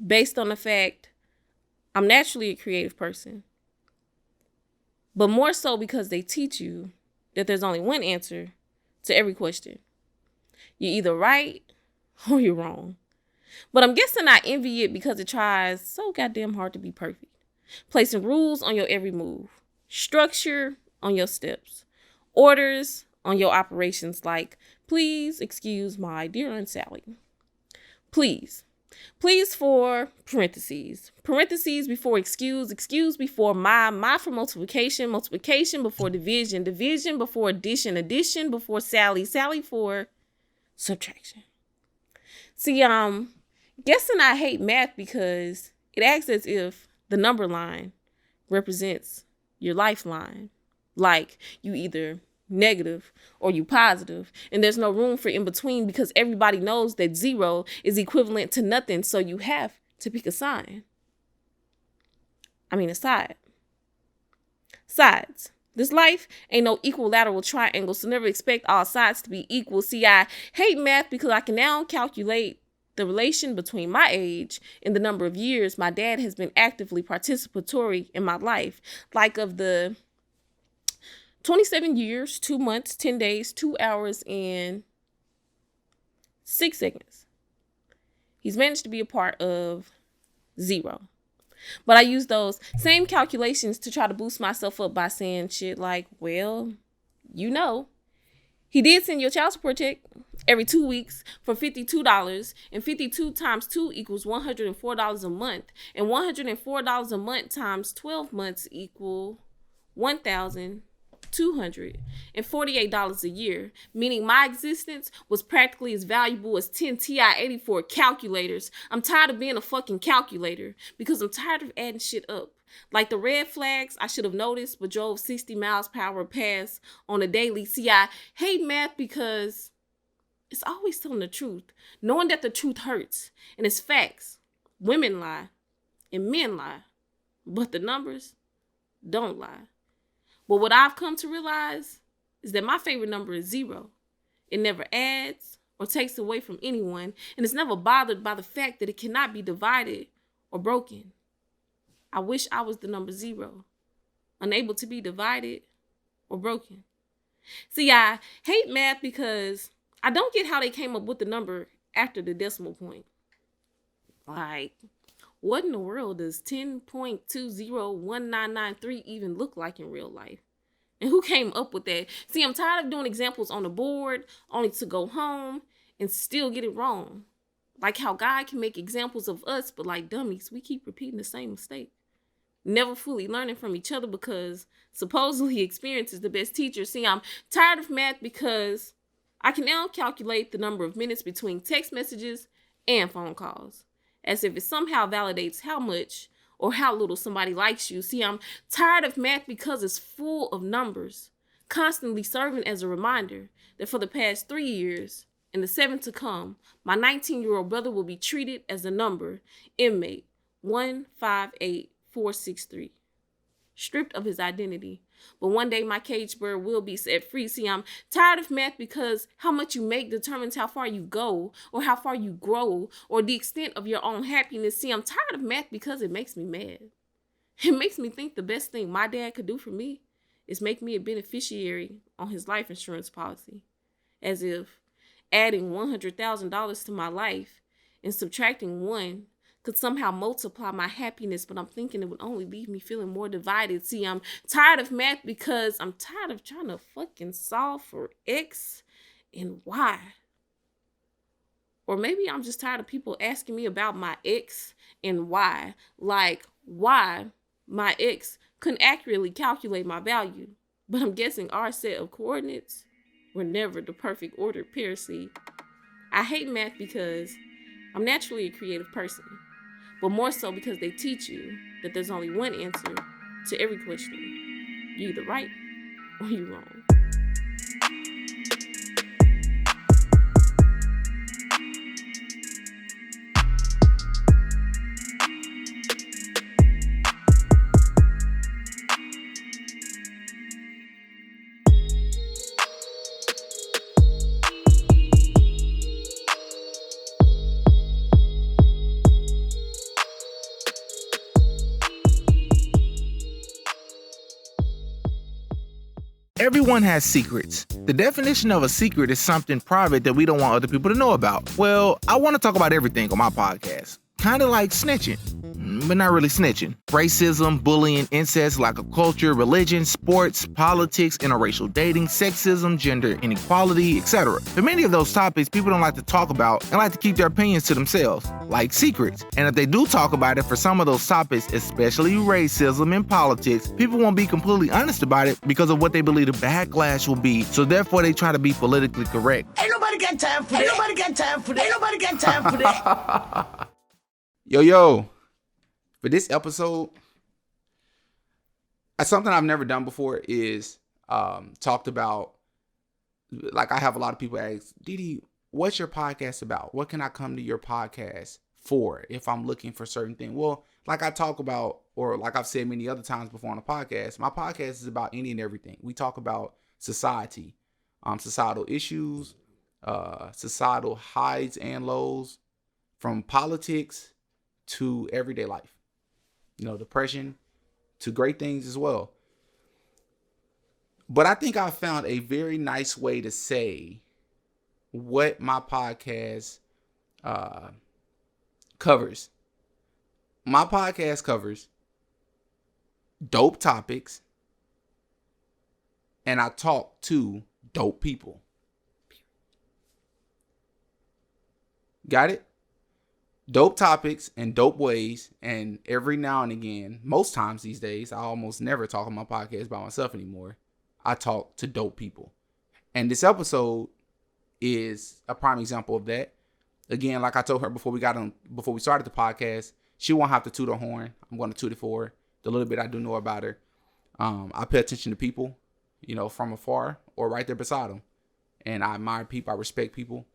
based on the fact I'm naturally a creative person, but more so because they teach you that there's only one answer to every question. You're either right or you're wrong. But I'm guessing I envy it because it tries so goddamn hard to be perfect. Placing rules on your every move, structure on your steps, orders on your operations, like, please excuse my dear Aunt Sally. Please for parentheses before excuse before my for multiplication before division before addition before Sally for subtraction. See, guessing I hate math because it acts as if the number line represents your lifeline. Like, you either negative or you positive, and there's no room for in between because everybody knows that 0 is equivalent to nothing, so you have to pick a side. Sides. This life ain't no equilateral triangle, so never expect all sides to be equal. See, I hate math because I can now calculate the relation between my age and the number of years my dad has been actively participatory in my life. Like, of the 27 years, 2 months, 10 days, 2 hours, and 6 seconds, he's managed to be a part of 0. But I use those same calculations to try to boost myself up by saying shit like, well, he did send your child support check every 2 weeks for $52, and 52 times 2 equals $104 a month, and $104 a month times 12 months equal $1,248 a year, meaning my existence was practically as valuable as 10 TI-84 calculators. I'm tired of being a fucking calculator because I'm tired of adding shit up. Like the red flags I should have noticed but drove 60 miles per hour past on a daily. See, I hate math because it's always telling the truth, knowing that the truth hurts, and it's facts. Women lie and men lie, but the numbers don't lie. But what I've come to realize is that my favorite number is 0. It never adds or takes away from anyone, and it's never bothered by the fact that it cannot be divided or broken. I wish I was the number 0, unable to be divided or broken. See, I hate math because I don't get how they came up with the number after the decimal point. Like, what in the world does 10.201993 even look like in real life? And who came up with that? See, I'm tired of doing examples on the board only to go home and still get it wrong. Like how God can make examples of us, but like dummies, we keep repeating the same mistake. Never fully learning from each other because supposedly experience is the best teacher. See, I'm tired of math because I can now calculate the number of minutes between text messages and phone calls, as if it somehow validates how much or how little somebody likes you. See, I'm tired of math because it's full of numbers, constantly serving as a reminder that for the past 3 years and the 7 to come, my 19-year-old brother will be treated as a number, inmate 158463, stripped of his identity. But one day my caged bird will be set free. See, I'm tired of math because how much you make determines how far you go or how far you grow or the extent of your own happiness. See, I'm tired of math because it makes me mad. It makes me think the best thing my dad could do for me is make me a beneficiary on his life insurance policy. As if adding $100,000 to my life and subtracting 1 could somehow multiply my happiness, but I'm thinking it would only leave me feeling more divided. See, I'm tired of math because I'm tired of trying to fucking solve for X and Y. Or maybe I'm just tired of people asking me about my X and Y. Like, why my X couldn't accurately calculate my value. But I'm guessing our set of coordinates were never the perfect ordered pair. See, I hate math because I'm naturally a creative person, but more so because they teach you that there's only one answer to every question. You're either right or you're wrong. Everyone has secrets. The definition of a secret is something private that we don't want other people to know about. Well, I want to talk about everything on my podcast. Kind of like snitching, but not really snitching. Racism, bullying, incest, lack of culture, religion, sports, politics, interracial dating, sexism, gender inequality, etc. For many of those topics, people don't like to talk about and like to keep their opinions to themselves, like secrets. And if they do talk about it for some of those topics, especially racism and politics, people won't be completely honest about it because of what they believe the backlash will be. So therefore, they try to be politically correct. Ain't nobody got time for that. Ain't nobody got time for that. Ain't nobody got time for that. Yo, for this episode, something I've never done before is talked about, like I have a lot of people ask, Didi, what's your podcast about? What can I come to your podcast for if I'm looking for certain things? Well, like I talk about, or like I've said many other times before on the podcast, my podcast is about any and everything. We talk about society, societal issues, societal highs and lows, from politics to everyday life, depression to great things as well. But I think I found a very nice way to say what my podcast covers. My podcast covers dope topics, and I talk to dope people. Got it? Dope topics and dope ways, and every now and again, most times these days, I almost never talk on my podcast by myself anymore. I talk to dope people. And this episode is a prime example of that. Again, like I told her before we started the podcast, she won't have to toot her horn. I'm going to toot it for her. The little bit I do know about her. I pay attention to people, from afar or right there beside them. And I admire people. I respect people.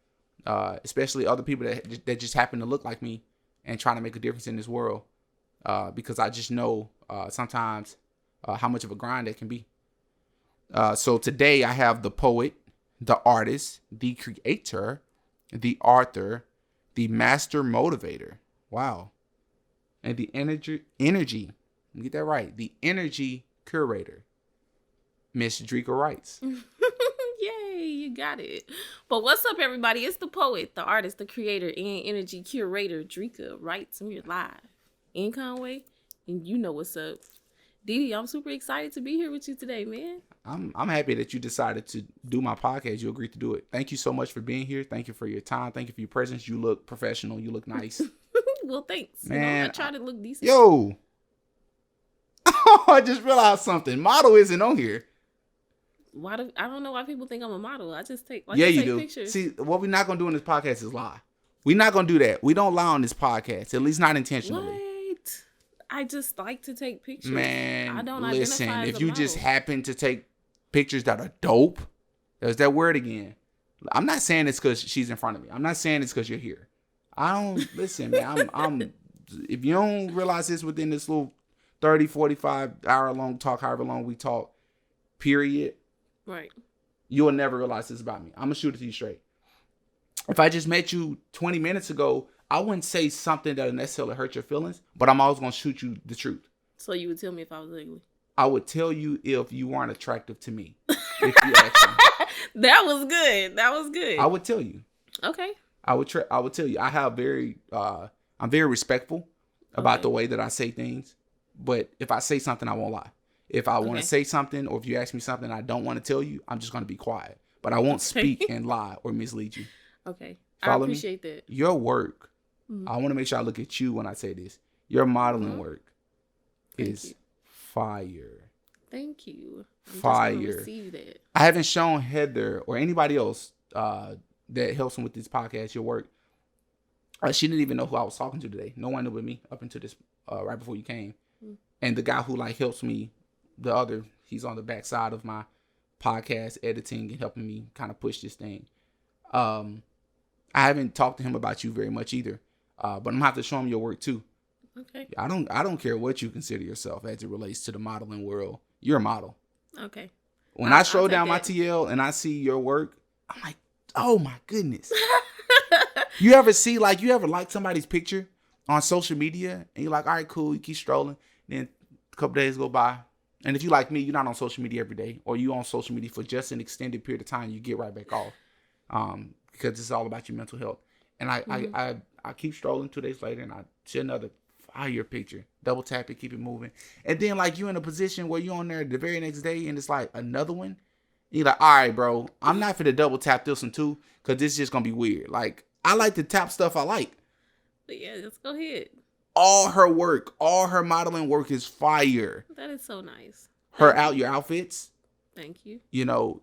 Especially other people that just happen to look like me and trying to make a difference in this world. Because I just know sometimes how much of a grind that can be. So today I have the poet, the artist, the creator, the author, the master motivator. Wow. And the energy, let me get that right. The energy curator, Miss Drekkia Writes. Yay, you got it. But what's up, everybody? It's the poet, the artist, the creator, and energy curator, Drinka Writes. And we're live in Conway, and you know what's up. Didi, I'm super excited to be here with you today, man. I'm happy that you decided to do my podcast. You agreed to do it. Thank you so much for being here. Thank you for your time. Thank you for your presence. You look professional. You look nice. Well, thanks. Man, I try to look decent. Yo. I just realized something. Model isn't on here. I don't know why people think I'm a model. I just take you do. Pictures. See, what we're not going to do in this podcast is lie. We're not going to do that. We don't lie on this podcast, at least not intentionally. What? I just like to take pictures. Man, I don't listen, identify as if a you model. just happen to take pictures that are dope, there's that word again. I'm not saying it's because she's in front of me. I'm not saying it's because you're here. I don't, listen, man, I'm if you don't realize this within this little 30, 45 hour long talk, however long we talk, period. Right. You will never realize this about me. I'm going to shoot it to you straight. If I just met you 20 minutes ago, I wouldn't say something that would necessarily hurt your feelings, but I'm always going to shoot you the truth. So you would tell me if I was ugly? I would tell you if you weren't attractive to me. If you asked me. That was good. I would tell you. Okay. I would tell you. I have I'm very respectful about the way that I say things, but if I say something, I won't lie. If I want to say something, or if you ask me something I don't want to tell you, I'm just going to be quiet. But I won't speak and lie or mislead you. Okay. Follow I appreciate me? that. Your work, I want to make sure I look at you when I say this. Your modeling work is fire. Thank you. I'm Fire. just gonna receive that. I haven't shown Heather or anybody else that helps him with this podcast your work. She didn't even know who I was talking to today. No one knew but me up until this right before you came. And the guy who helps me, he's on the back side of my podcast editing and helping me kind of push this thing. I haven't talked to him about you very much either. But I'm gonna have to show him your work too. Okay. I don't care what you consider yourself as it relates to the modeling world. You're a model. Okay. When I scroll down my TL and I see your work, I'm like, oh my goodness. You ever like somebody's picture on social media and you're like, all right, cool. You keep strolling. Then a couple days go by. And if you like me, you're not on social media every day, or you on social media for just an extended period of time, you get right back off. Because it's all about your mental health. And I keep strolling 2 days later, and I see another fire picture. Double tap it, keep it moving. And then like you're in a position where you're on there the very next day, and it's like another one. You're like, all right, bro, I'm not finna double tap this one too, because this is just gonna be weird. Like, I like to tap stuff I like. But yeah, let's go ahead. All her work, all her modeling work is fire. That is so nice. Your outfits. Thank you. You know,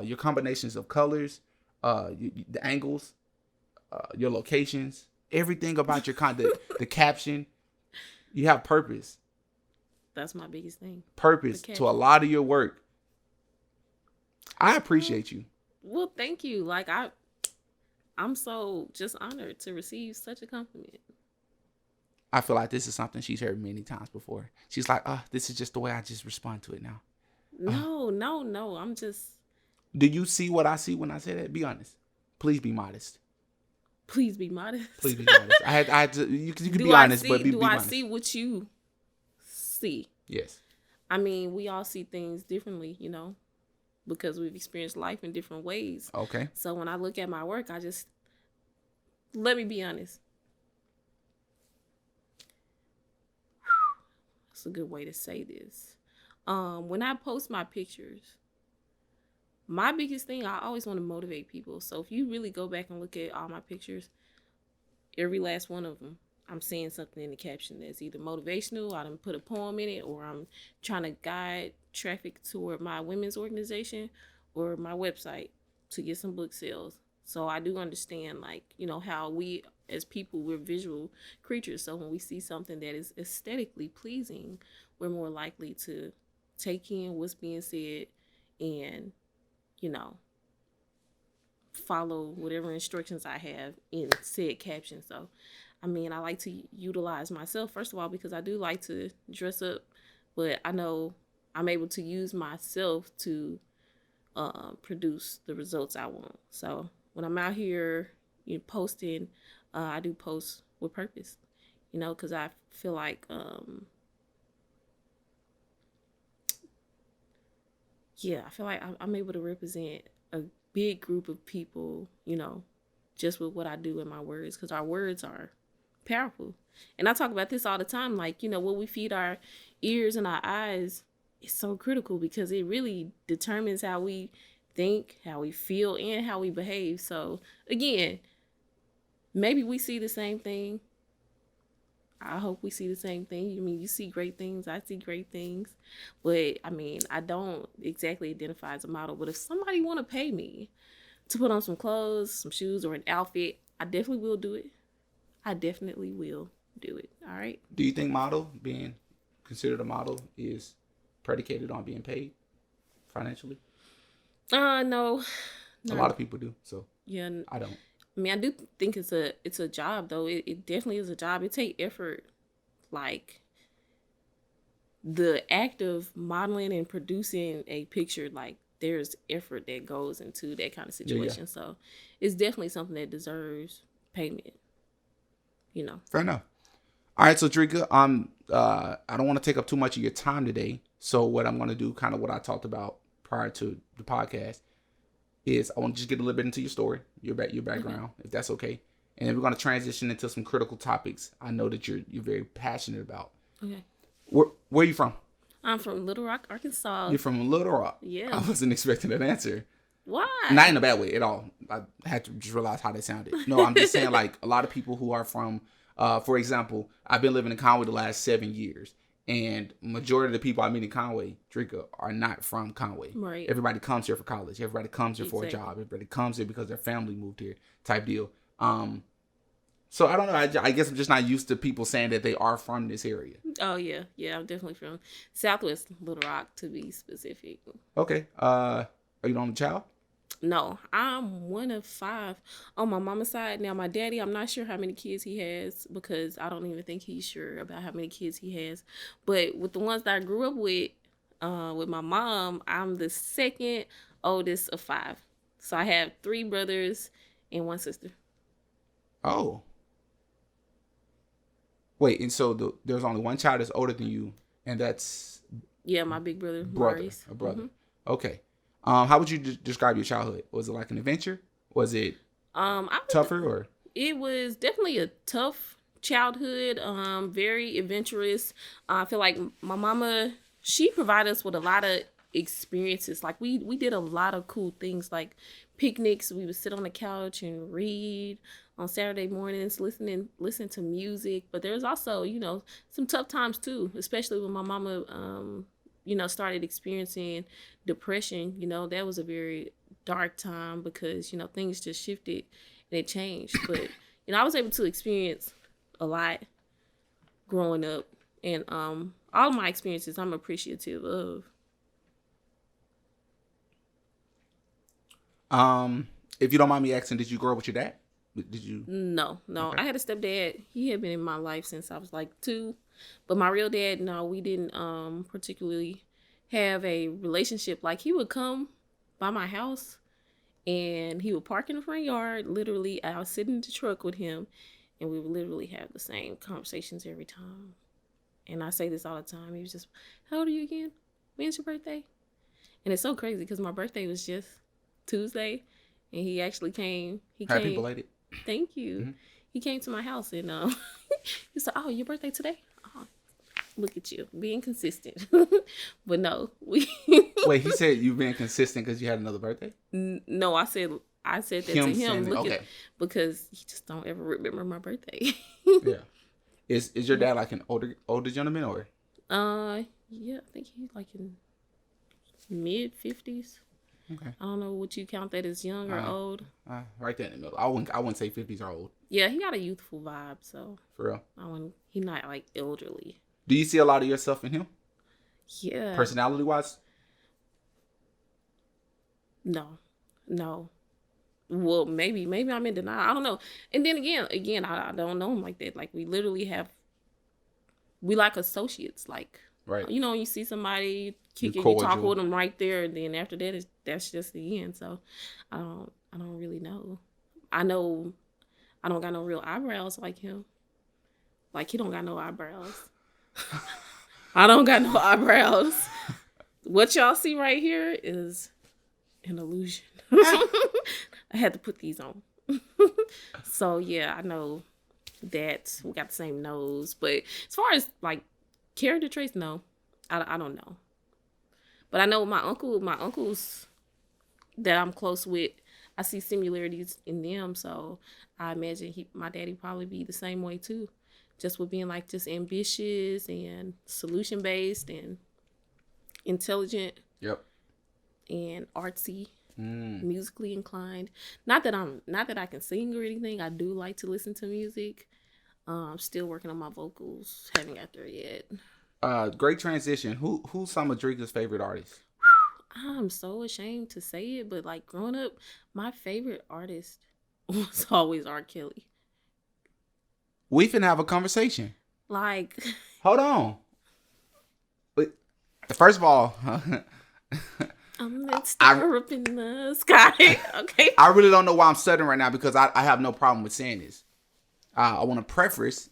your combinations of colors, the angles, your locations, everything about your content, the caption. You have purpose. That's my biggest thing. Purpose to a lot of your work. I appreciate you. Well, thank you. Like I'm so just honored to receive such a compliment. I feel like this is something she's heard many times before. She's like, this is just the way I just respond to it now. No. I'm just. Do you see what I see when I say that? Be honest. Please be modest. Please be modest. Please be modest. I had to. You can be honest, but be I modest. see what you see? Yes. I mean, we all see things differently, you know, because we've experienced life in different ways. Okay. So when I look at my work, let me be honest. That's a good way to say this. When I post my pictures, my biggest thing, I always want to motivate people. So if you really go back and look at all my pictures, every last one of them, I'm saying something in the caption that's either motivational, I done put a poem in it, or I'm trying to guide traffic toward my women's organization or my website to get some book sales. So I do understand, like, you know, how we as people, we're visual creatures. So when we see something that is aesthetically pleasing, we're more likely to take in what's being said and, you know, follow whatever instructions I have in said caption. So, I mean, I like to utilize myself, first of all, because I do like to dress up, but I know I'm able to use myself to produce the results I want. So when I'm out here, you know, posting, I do post with purpose, you know, because I feel like, I feel like I'm able to represent a big group of people, you know, just with what I do in my words, because our words are powerful. And I talk about this all the time, like, you know, what we feed our ears and our eyes is so critical because it really determines how we think, how we feel, and how we behave. So again, maybe we see the same thing. I hope we see the same thing. I mean, you see great things, I see great things. But I mean, I don't exactly identify as a model. But if somebody want to pay me to put on some clothes, some shoes, or an outfit, I definitely will do it. I definitely will do it. All right. Do you think being considered a model is predicated on being paid financially? No. A lot of people do. So yeah, I don't. I mean, I do think it's a job though. It definitely is a job. It takes effort. Like the act of modeling and producing a picture, like there's effort that goes into that kind of situation. Yeah. So it's definitely something that deserves payment. You know. Fair enough. All right, so Drinka, I don't want to take up too much of your time today. So what I'm going to do, kind of what I talked about prior to the podcast, is I want to just get a little bit into your story, your background, if that's okay. And then we're going to transition into some critical topics I know that you're very passionate about. Okay. Where are you from? I'm from Little Rock, Arkansas. You're from Little Rock? Yeah. I wasn't expecting that answer. Why? Not in a bad way at all. I had to just realize how that sounded. No, I'm just saying, like, a lot of people who are from, for example, I've been living in Conway the last 7 years. And majority of the people I meet in Conway, Drinka, are not from Conway. Right. Everybody comes here for college. Everybody comes here for a job. Everybody comes here because their family moved here, type deal. So I don't know. I guess I'm just not used to people saying that they are from this area. Oh yeah, I'm definitely from Southwest Little Rock, to be specific. Okay. Are you the only child? No, I'm one of 5 on my mama's side. Now, my daddy, I'm not sure how many kids he has because I don't even think he's sure about how many kids he has. But with the ones that I grew up with my mom, I'm the second oldest of 5. So I have 3 brothers and 1 sister. Oh. Wait, and so there's only one child that's older than you, and that's Yeah, my big brother, Brother, Maurice. a brother. Okay. How would you describe your childhood? Was it like an adventure? Was it tougher or? It was definitely a tough childhood. Very adventurous. I feel like my mama, she provided us with a lot of experiences. Like we did a lot of cool things, like picnics. We would sit on the couch and read on Saturday mornings, listen to music. But there's also, some tough times too, especially when my mama started experiencing depression. That was a very dark time because, things just shifted and it changed. But, I was able to experience a lot growing up, and all of my experiences I'm appreciative of. If you don't mind me asking, did you grow up with your dad? Did you? No. Okay. I had a stepdad. He had been in my life since I was like 2. But my real dad, no, we didn't particularly have a relationship. Like, he would come by my house and he would park in the front yard. Literally, I would sit in the truck with him and we would literally have the same conversations every time. And I say this all the time. He was just, how old are you again? When's your birthday? And it's so crazy because my birthday was just Tuesday, and he actually came. Happy belated. Thank you. Mm-hmm. He came to my house, and he said, "Oh, your birthday today? Oh, look at you being consistent." But no, we. Wait, he said you being consistent because you had another birthday? No, I said that to him. Because he just don't ever remember my birthday. Yeah. Is your dad like an older gentleman or? Yeah, I think he's like in mid-50s. Okay. I don't know what you count that as young or old. Right there in the middle. I wouldn't say 50s are old. Yeah, he got a youthful vibe, so. For real? He's not like elderly. Do you see a lot of yourself in him? Yeah. Personality wise? No. Well, maybe I'm in denial. I don't know. And then again, I don't know him like that. Like, we literally we like associates. Like, right. You see somebody kicking, you talk with them right there, and then after that, that's just the end. So, I don't really know. I know I don't got no real eyebrows like him. Like, he don't got no eyebrows. I don't got no eyebrows. What y'all see right here is an illusion. I had to put these on. So, yeah, I know that we got the same nose. But as far as, like, character traits, no. I don't know. But I know my uncles that I'm close with, I see similarities in them. So I imagine my daddy probably be the same way too. Just with being like just ambitious and solution based and intelligent. Yep. And artsy. Musically inclined. Not that I can sing or anything. I do like to listen to music. I'm still working on my vocals. Haven't got there yet. Great transition. Who's Samadrika's favorite artist? I'm so ashamed to say it, but like growing up, my favorite artist was always R. Kelly. We finna have a conversation. Like, hold on. But first of all, I'm that star up in the sky. Okay. I really don't know why I'm stuttering right now because I have no problem with saying this. I want to preface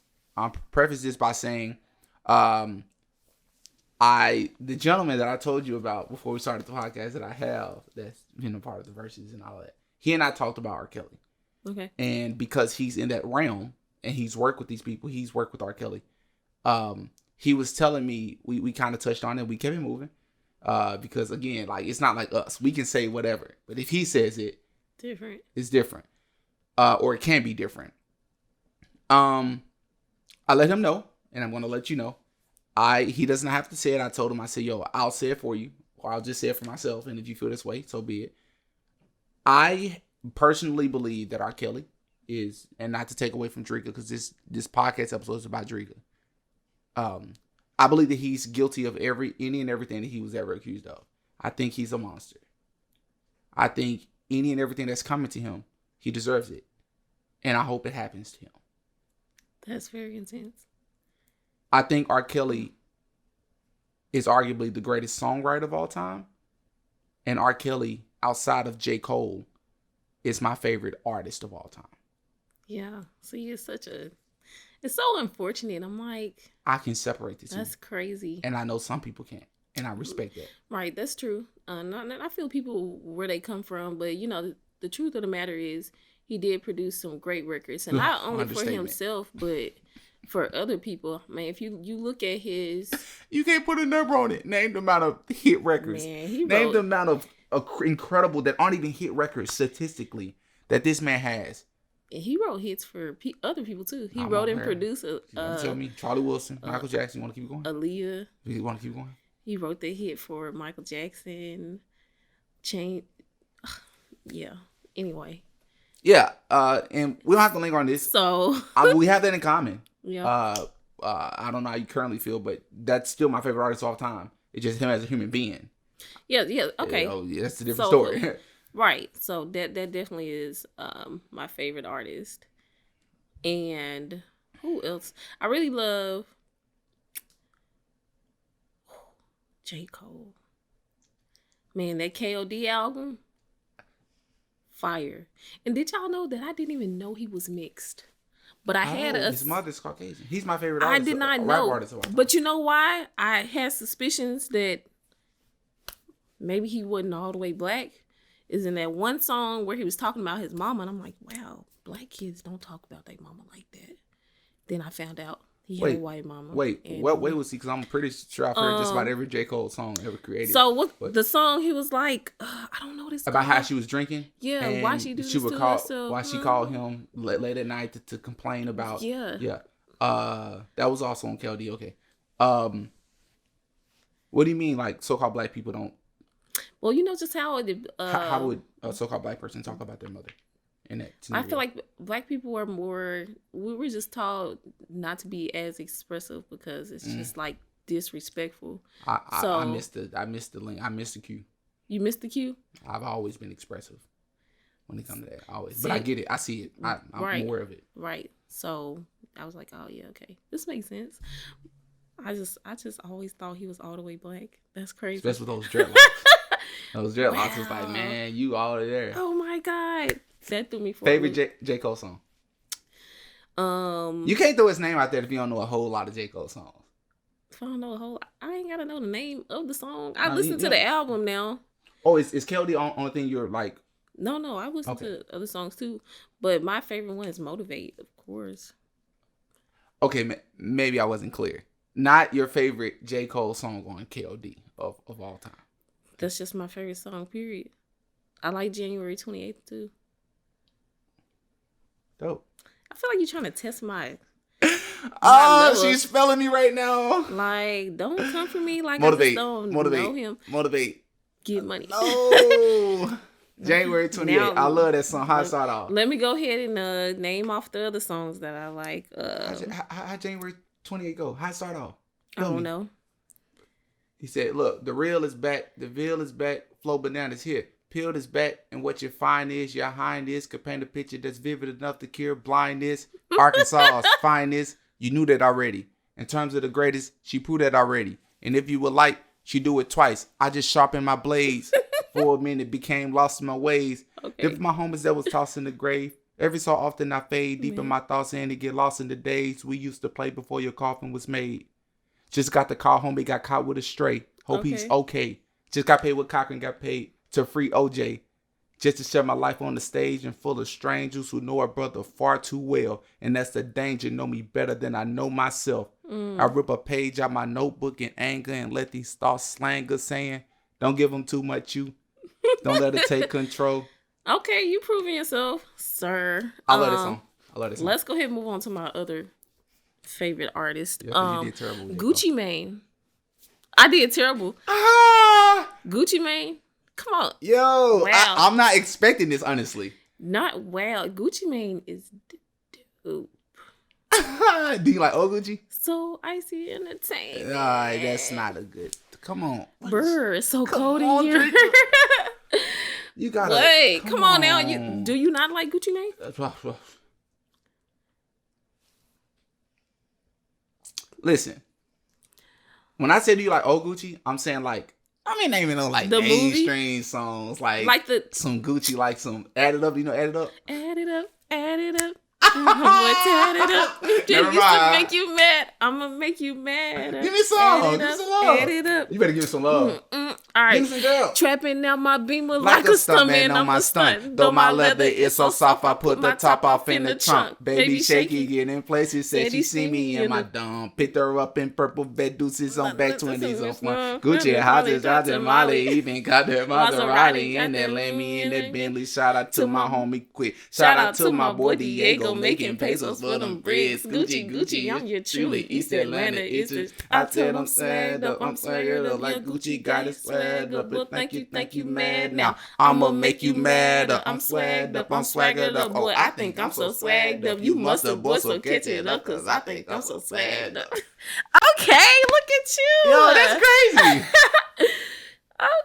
this by saying, the gentleman that I told you about before we started the podcast that I have that's a part of the verses and all that, he and I talked about R. Kelly. Okay. And because he's in that realm and he's worked with these people, he's worked with R. Kelly. He was telling me, we kind of touched on it, we kept it moving. Because again, like, it's not like us. We can say whatever. But if he says it, it's different. Or it can be different. I let him know, and I'm going to let you know. He doesn't have to say it. I told him, I said, yo, I'll say it for you, or I'll just say it for myself. And if you feel this way, so be it. I personally believe that R. Kelly is, and not to take away from Drinka, because this podcast episode is about Drinka. I believe that he's guilty of any and everything that he was ever accused of. I think he's a monster. I think any and everything that's coming to him, he deserves it. And I hope it happens to him. That's very intense. I think R. Kelly is arguably the greatest songwriter of all time. And R. Kelly, outside of J. Cole, is my favorite artist of all time. Yeah. See, it's so unfortunate. I'm like, I can separate the two. That's crazy. And I know some people can't. And I respect that. Right, that's true. I feel people where they come from, but the truth of the matter is he did produce some great records, and not only for himself, but for other people. Man, if you look at his, you can't put a number on it. Name the amount of hit records. Man, Name the amount of incredible that aren't even hit records statistically that this man has. And he wrote hits for other people too. He wrote and produced. Tell me, Charlie Wilson, Michael Jackson. You want to keep going? Aaliyah. You want to keep going? He wrote the hit for Michael Jackson. Yeah. Anyway. Yeah. And we don't have to linger on this. So we have that in common. Yeah. I don't know how you currently feel, but that's still my favorite artist of all time. It's just him as a human being. Yeah. Okay. That's a different story. Right. So that definitely is my favorite artist. And who else? I really love J. Cole. Man, that KOD album, fire. And did y'all know that I didn't even know he was mixed? But I had his mother's Caucasian. He's my favorite artist. I did not know. But you know why? I had suspicions that maybe he wasn't all the way black. Is in that one song where he was talking about his mama, and I'm like, wow, black kids don't talk about their mama like that. Then I found out he had a white mama. What way was he? Because I'm pretty sure I've heard just about every J. Cole song ever created. So the song he was like, I don't know this about how she was drinking. Yeah, why she do this to herself? Why she called him late at night to complain about. Yeah. That was also on KLD. Okay. What do you mean, like so-called black people don't? Well, you know just how how would a so-called black person talk about their mother in that scenario? I feel like black people are more. We were just taught not to be as expressive because it's just like disrespectful. I missed the link. I missed the cue. You missed the cue? I've always been expressive when it comes to that. Always, but I get it. I see it. I'm aware of it. Right. So I was like, oh yeah, okay, this makes sense. I just always thought he was all the way black. That's crazy. Especially with those dreadlocks. Those dreadlocks was like, man, you all there. Oh my god, that threw me for favorite J. Cole song. You can't throw his name out there if you don't know a whole lot of J. Cole songs. If I don't know I ain't gotta know the name of the song. I listen to the album now. Oh, is KLD the only thing you're like? No, I listen to other songs too, but my favorite one is Motivate, of course. Okay, maybe I wasn't clear. Not your favorite J. Cole song on KLD of all time. That's just my favorite song, period. I like January 28th, too. Dope. I feel like you're trying to test my she's spelling me right now. Like, don't come for me like Motivate. I just don't Motivate. know him. Motivate. Get money. No. January 28th. Now, I love that song. How it start off? Let me go ahead and name off the other songs that I like. How January 28th go? How it start off? I don't know. He said, look, the real is back. The veil is back. Flow bananas here. Peeled is back. And what you find is your highness could paint a picture that's vivid enough to cure blindness. Arkansas's finest. You knew that already. In terms of the greatest, she proved that already. And if you would like, she do it twice. I just sharpened my blades. For a minute, became lost in my ways. Okay. If my homies that was tossed in the grave. Every so often I fade deep in my thoughts and to get lost in the days we used to play before your coffin was made. Just got the call home, he got caught with a stray. Hope he's okay. Just got paid with Cochran, got paid to free OJ. Just to share my life on the stage and full of strangers who know our brother far too well. And that's the danger, know me better than I know myself. I rip a page out my notebook in anger and let these thoughts slang us saying, don't give them too much you. Don't let it take control. Okay, you proving yourself, sir. I love this song. Let's go ahead and move on to my other favorite artist. Yeah, you did terrible. Gucci Mane. I did terrible. Gucci Mane. Come on. Yo, wow. I'm not expecting this, honestly. Not wow. Gucci Mane is dope. Do you like old Gucci? So icy entertainment. That's not a good. Come on. Brr, it's so cold in here. You gotta wait. Come on now. Do you not like Gucci Mane? Listen. When I say do you like old Gucci, I'm saying like I mean naming no like the mainstream songs like the some Gucci like some Add It Up. You know Add It Up? Add it up. Add it up. Boy, tear it up. Never Used to mind. make you mad. I'm gonna make you mad. Give me some. Add it Give me up, some love. add it up. You better give me some love. All right. Give me some girl. Trapping out my beamer Like like a a stuntman stuntman on my stunt. Though my leather is so soft, I put the top off in the trunk. Baby shaky, getting places. Said she see me in my dumb. Picked her up in purple bed deuces on back 20s on front. Gucci houses, Dr. Molly, even got that Maserati. And then let me in that Bentley. Shout out to my homie Quick. Shout out to my boy Diego making pesos for them bricks. Gucci, I'm your truly East Atlanta. I tell them stand up, I'm swagged up like Gucci got it swag up. But thank you mad now. I'ma make you mad up. I'm swagged up, I'm swaggered up. Oh, I think I'm so swagged up. You must have boy, so catch it up, cause I think I'm so swagged up. Okay, look at you. Yo, that's crazy.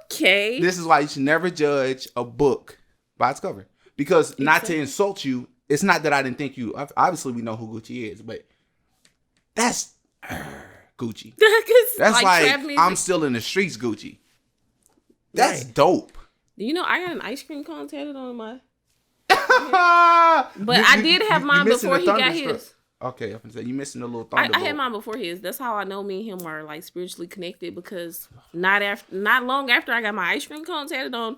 Okay. This is why you should never judge a book by its cover. Because not to insult you, it's not that I didn't think you. Obviously, we know who Gucci is, but that's Gucci. That's like trap music. I'm still in the streets, Gucci. That's dope. Do you know I got an ice cream cone tatted on my? But I did have mine before he got his. Okay, I'm gonna say you missing a little thunderbolt. I had mine before his. That's how I know me and him are like spiritually connected, because not long after I got my ice cream cone tatted on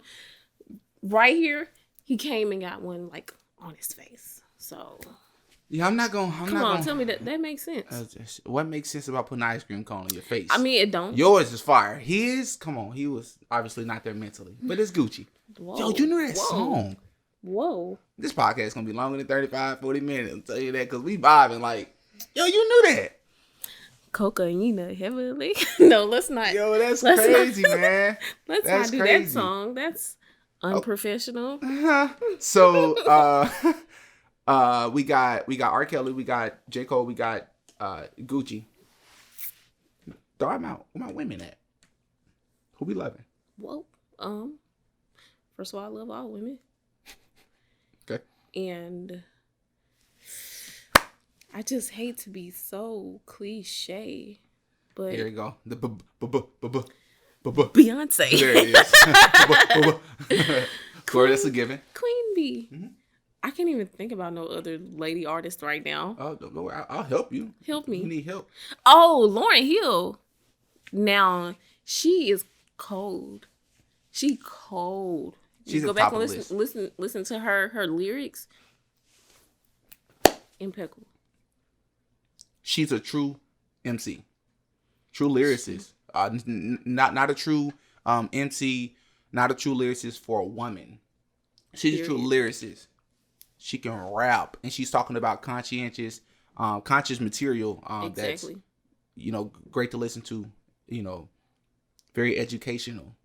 right here, he came and got one like on his face. So yeah, I'm not gonna. come on, tell me that makes sense. What makes sense about putting an ice cream cone on your face? I mean, it don't. Yours is fire. His, come on, he was obviously not there mentally, but it's Gucci. Whoa, Yo, you knew that song. Whoa. This podcast is going to be longer than 35, 40 minutes. I'll tell you that, because we vibing like, yo, you knew that. Cocaine heavily. No, let's not. Yo, that's crazy, man. Let's That's not do crazy. that song. That's unprofessional. So, we got R. Kelly, we got J. Cole, we got Gucci. Throw them out. Where my women at? Who we loving? Well, first of all, I love all women. Okay. And I just hate to be so cliche, but Here we go. The Beyonce. There it is. Corey, that's a given. Queen Bee. Mm-hmm. I can't even think about no other lady artist right now. Oh, don't worry. I'll help you. Help me. You need help. Oh, Lauryn Hill. Now, she is cold. She cold. She's go at the back top and of the listen to her lyrics. Impeccable. She's a true MC, true lyricist. Not a true MC, not a true lyricist for a woman. She's a true lyricist. She can rap, and she's talking about conscious material. Exactly. That's great to listen to. Very educational.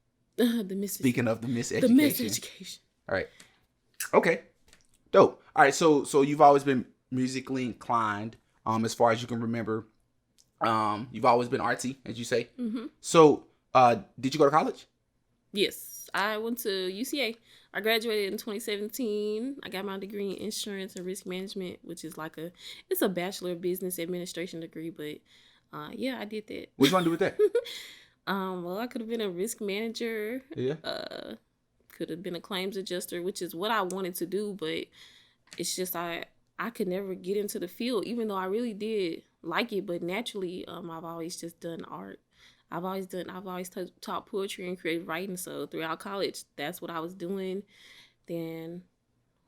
Speaking of the miseducation. The miseducation. All right. Okay. Dope. All right. So you've always been musically inclined. As far as you can remember, you've always been artsy, as you say. Mm-hmm. So, did you go to college? Yes, I went to UCA. I graduated in 2017. I got my degree in insurance and risk management, which is it's a Bachelor of Business Administration degree. But yeah, I did that. What do you want to do with that? Well, I could have been a risk manager. Yeah. Could have been a claims adjuster, which is what I wanted to do, but it's just I could never get into the field, even though I really did like it. But naturally, I've always just done art. I've always taught poetry and creative writing. So throughout college, that's what I was doing. Then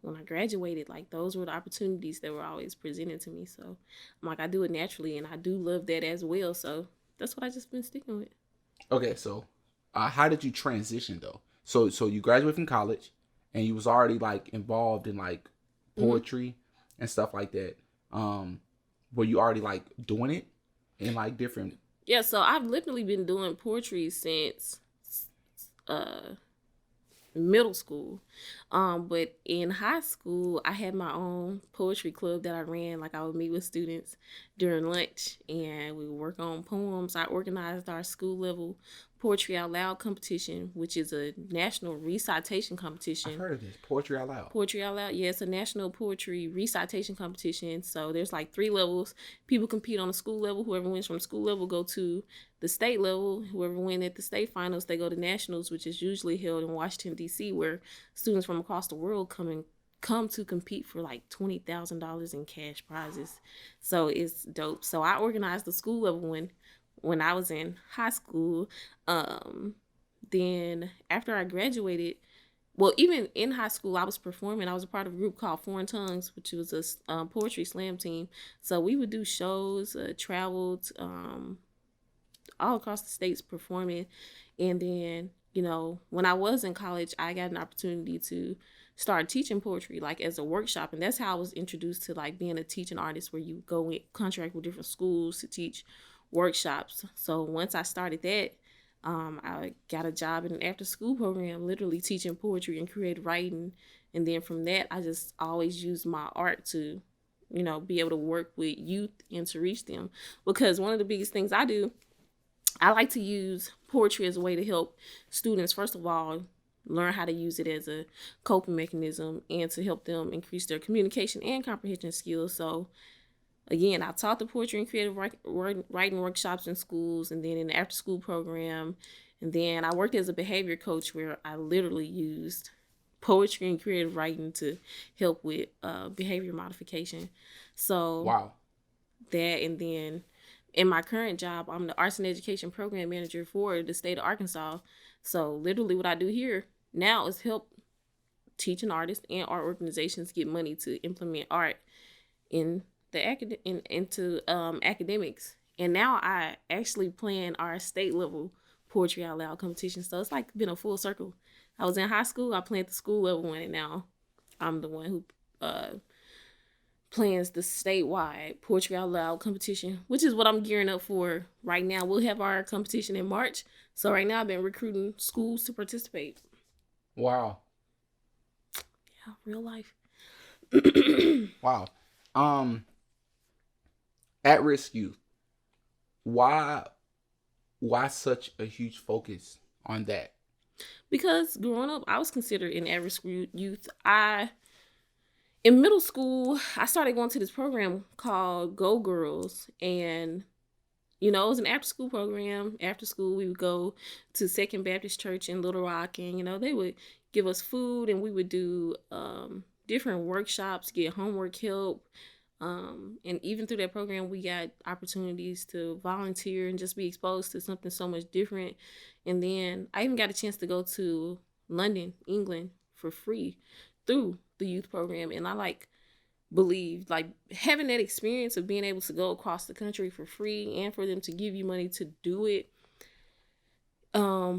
when I graduated, those were the opportunities that were always presented to me. So I do it naturally, and I do love that as well. So that's what I just been sticking with. Okay, so how did you transition though? So you graduated from college, and you was already involved in poetry and stuff like that. Were you already doing it in different? Yeah, so I've literally been doing poetry since middle school. But in high school, I had my own poetry club that I ran. I would meet with students during lunch, and we would work on poems. I organized our school level Poetry Out Loud competition, which is a national recitation competition. I've heard of this. Poetry Out Loud. Poetry Out Loud. Yeah, it's a national poetry recitation competition. So there's 3 levels. People compete on the school level. Whoever wins from school level go to the state level. Whoever wins at the state finals, they go to nationals, which is usually held in Washington, D.C., where students from across the world come and come to compete for like $20,000 in cash prizes. So it's dope. So I organized the school level one when I was in high school. Then after I graduated, well, even in high school, I was performing. I was a part of a group called Foreign Tongues, which was a poetry slam team. So we would do shows, traveled all across the states performing. And then, when I was in college, I got an opportunity to start teaching poetry, like as a workshop. And that's how I was introduced to like being a teaching artist, where you go in contract with different schools to teach workshops. So once I started that, I got a job in an after school program, literally teaching poetry and creative writing. And then from that, I just always used my art to, be able to work with youth and to reach them. Because one of the biggest things I do, I like to use poetry as a way to help students, first of all, learn how to use it as a coping mechanism and to help them increase their communication and comprehension skills. So again, I taught the poetry and creative writing workshops in schools, and then in the after school program. And then I worked as a behavior coach, where I literally used poetry and creative writing to help with behavior modification. So wow. That, and then in my current job, I'm the arts and education program manager for the state of Arkansas. So literally what I do here now is help teaching artists and art organizations get money to implement art in into academics. And now I actually plan our state level poetry out loud competition. So it's like been a full circle. I was in high school, I planned the school level one, and now I'm the one who plans the statewide poetry out loud competition, which is what I'm gearing up for right now. We'll have our competition in March. So right now I've been recruiting schools to participate. Wow. Yeah, real life. Wow. At-risk youth. Why such a huge focus on that? Because growing up, I was considered an at-risk youth. In middle school, I started going to this program called Go Girls, and it was an after-school program. After school, we would go to Second Baptist Church in Little Rock, and they would give us food, and we would do different workshops, get homework help. And even through that program, we got opportunities to volunteer and just be exposed to something so much different. And then I even got a chance to go to London, England for free through the youth program. And I believe having that experience of being able to go across the country for free and for them to give you money to do it. I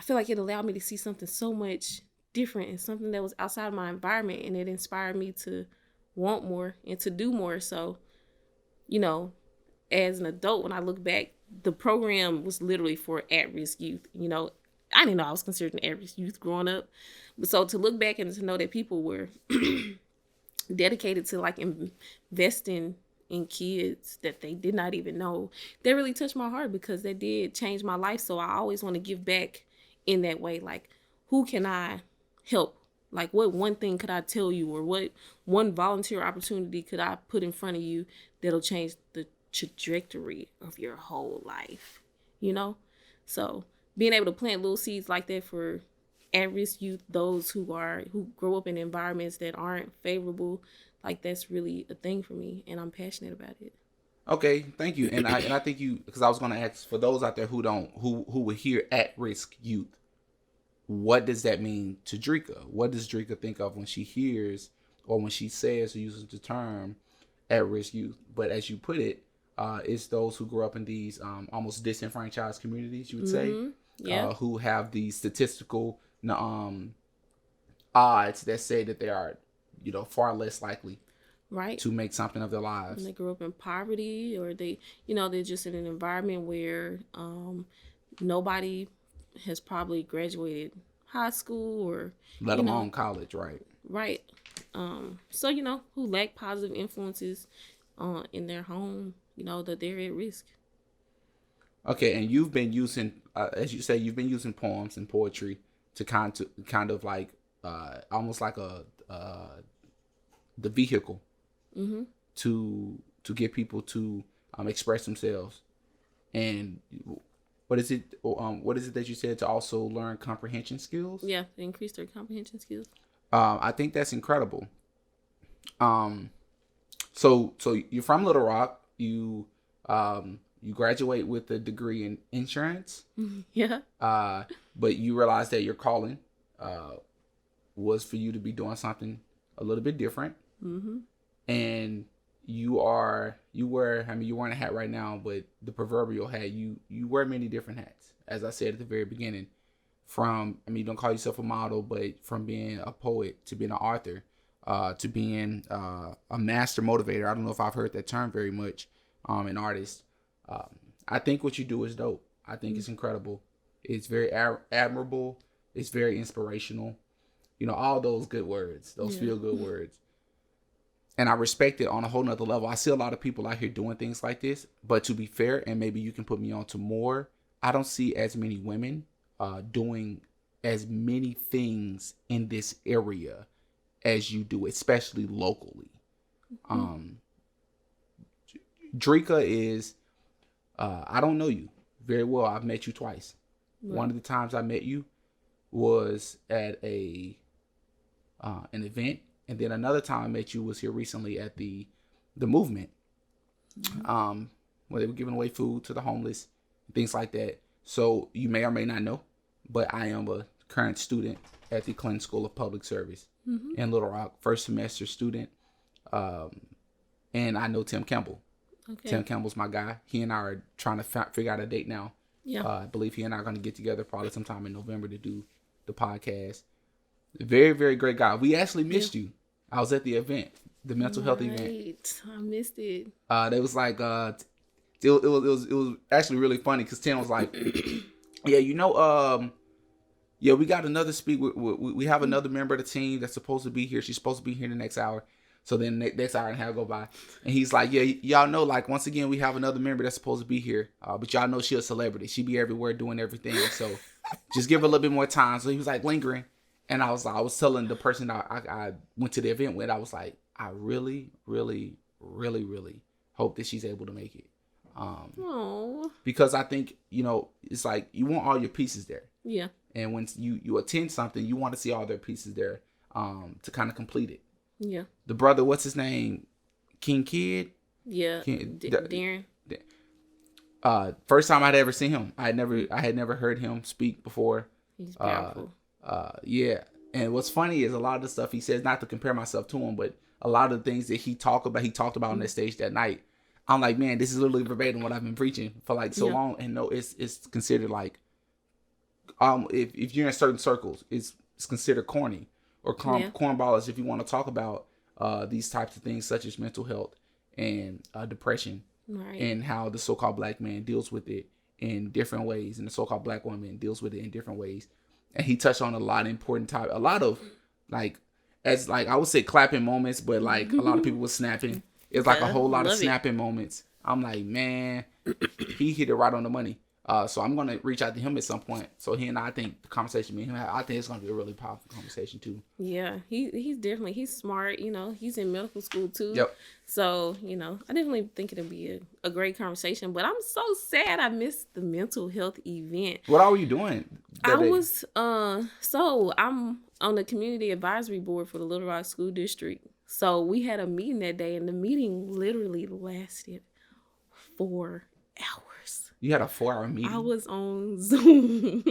feel like it allowed me to see something so much different and something that was outside of my environment. And it inspired me to want more and to do more. So, as an adult, when I look back, the program was literally for at-risk youth. I didn't know I was considered an at-risk youth growing up. But so to look back and to know that people were dedicated to investing in kids that they did not even know, that really touched my heart, because that did change my life. So I always want to give back in that way. Who can I help? What one thing could I tell you, or what one volunteer opportunity could I put in front of you that'll change the trajectory of your whole life, So being able to plant little seeds like that for at-risk youth, those who grow up in environments that aren't favorable, that's really a thing for me, and I'm passionate about it. Okay, thank you. And I think because I was going to ask, for those out there who would hear at-risk youth, what does that mean to Drinka? What does Drinka think of when she hears, or when she says or uses the term at-risk youth? But as you put it, it's those who grew up in these almost disenfranchised communities, you would say, who have these statistical odds that say that they are, far less likely, right, to make something of their lives. And they grew up in poverty, or they're just in an environment where nobody has probably graduated high school, or let alone college, right? Right. So who lack positive influences in their home, that they're at risk. Okay, and you've been using, as you say, you've been using poems and poetry to kind of almost like the vehicle to get people to express themselves. And what is it that you said, to also learn comprehension skills? Yeah, to increase their comprehension skills. I think that's incredible. So you're from Little Rock. You graduate with a degree in insurance. Yeah. But you realize that your calling was for you to be doing something a little bit different. Mm-hmm. And you wear, you're wearing a hat right now, but the proverbial hat, you wear many different hats. As I said at the very beginning, you don't call yourself a model, but from being a poet to being an author, to being a master motivator. I don't know if I've heard that term very much, an artist. I think what you do is dope. I think it's incredible. It's very admirable. It's very inspirational. All those good words, those feel good words. And I respect it on a whole nother level. I see a lot of people out here doing things like this, but to be fair, and maybe you can put me on to more, I don't see as many women doing as many things in this area as you do, especially locally. Drinka is, I don't know you very well. I've met you twice. Right. One of the times I met you was at an event. And then another time I met you was here recently at the movement, where they were giving away food to the homeless, things like that. So you may or may not know, but I am a current student at the Clinton School of Public Service in Little Rock, first semester student. And I know Tim Campbell. Okay. Tim Campbell's my guy. He and I are trying to figure out a date now. Yeah. I believe he and I are going to get together probably sometime in November to do the podcast. Very, very great guy. We actually missed you. I was at the event, the mental health event. I missed it. It was like it was actually really funny because Tim was like, yeah, yeah, we got another we have another member of the team that's supposed to be here. She's supposed to be here in the next hour. So then next hour and a half go by, and he's like, yeah, y'all know, like, once again, we have another member that's supposed to be here, but y'all know she's a celebrity. She be everywhere doing everything. So just give her a little bit more time. So he was like lingering. And I was telling the person I went to the event with, I was like, I really, really, really, really hope that she's able to make it. Because I think, it's like you want all your pieces there. Yeah. And when you attend something, you want to see all their pieces there to kind of complete it. Yeah. The brother, what's his name? King Kid? Yeah. Darren. First time I'd ever seen him. I had never heard him speak before. He's powerful. Yeah. And what's funny is a lot of the stuff he says, not to compare myself to him, but a lot of the things that he talked about on that stage that night. I'm like, man, this is literally verbatim what I've been preaching for like so long. And no, it's considered like, if you're in certain circles, it's considered corny or cornballish if you want to talk about these types of things such as mental health and depression, right, and how the so-called black man deals with it in different ways, and the so-called black woman deals with it in different ways. And he touched on a lot of important topics, a lot of I would say clapping moments, but like a lot of people were snapping. It's like a whole lot of snapping moments. I'm like, man, he hit it right on the money. So I'm going to reach out to him at some point. So he and I think the conversation me and him, I think it's going to be a really powerful conversation too. Yeah, he's smart. He's in medical school too. Yep. So, I definitely think it'll be a great conversation. But I'm so sad I missed the mental health event. What all were you doing that day? I'm on the community advisory board for the Little Rock School District. So we had a meeting that day, and the meeting literally lasted 4 hours. You had a 4-hour meeting? I was on Zoom.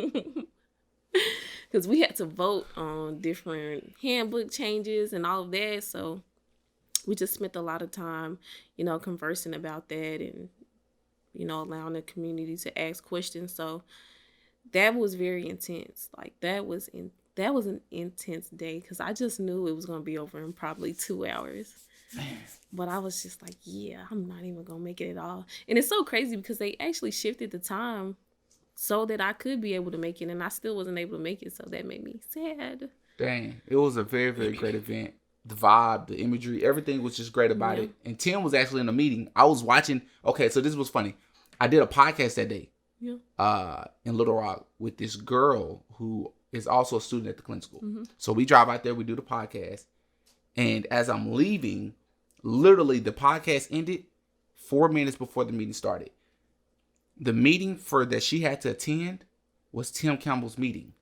Because we had to vote on different handbook changes and all of that. So we just spent a lot of time, conversing about that and, allowing the community to ask questions. So that was very intense. Like, that was an intense day because I just knew it was going to be over in probably 2 hours. Man. But I was just like, yeah, I'm not even going to make it at all. And it's so crazy because they actually shifted the time so that I could be able to make it, and I still wasn't able to make it, so that made me sad. Dang. It was a very, very great event. The vibe, the imagery, everything was just great about it. And Tim was actually in the meeting. I was watching. Okay, so this was funny. I did a podcast that day in Little Rock with this girl who is also a student at the Clinton School. Mm-hmm. So we drive out there, we do the podcast. And as I'm leaving, literally the podcast ended 4 minutes before the meeting started. The meeting that she had to attend was Tim Campbell's meeting.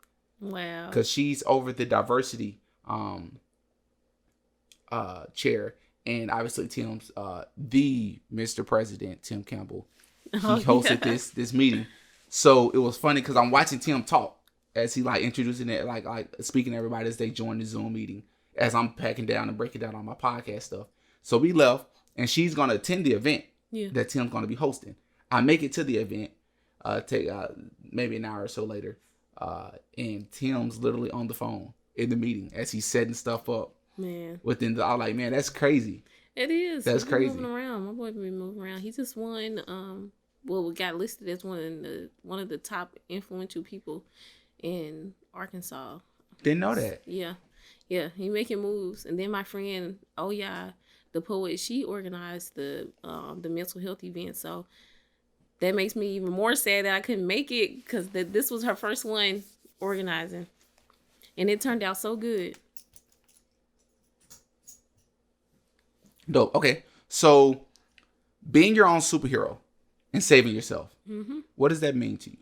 Wow. Because she's over the diversity chair, and obviously Tim's the Mr. President, Tim Campbell. He Oh, hosted yeah. this meeting. So it was funny because I'm watching Tim talk as he like introducing it, like speaking to everybody as they join the Zoom meeting, as I'm packing down and breaking down all my podcast stuff. So we left, and she's gonna attend the event that Tim's gonna be hosting. I make it to the event, take maybe an hour or so later, and Tim's literally on the phone in the meeting as he's setting stuff up. Man, I'm like, man, that's crazy. it is. That's He been crazy. Moving around. My boy been moving around. He just won. Well, we got listed as one of the top influential people in Arkansas. Didn't know that. Yeah, he making moves. And then my friend, the poet, she organized the mental health event. So that makes me even more sad that I couldn't make it because this was her first one organizing, and it turned out so good. Dope. Okay, so being your own superhero and saving yourself. Mm-hmm. What does that mean to you?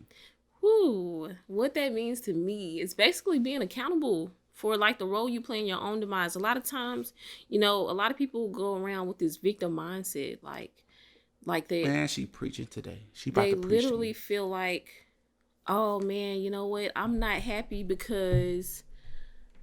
Whew, what that means to me is basically being accountable for like the role you play in your own demise. A lot of times, a lot of people go around with this victim mindset, like they Man, she preaching today. She about they to preach. literally feel like, oh man, you know what? I'm not happy because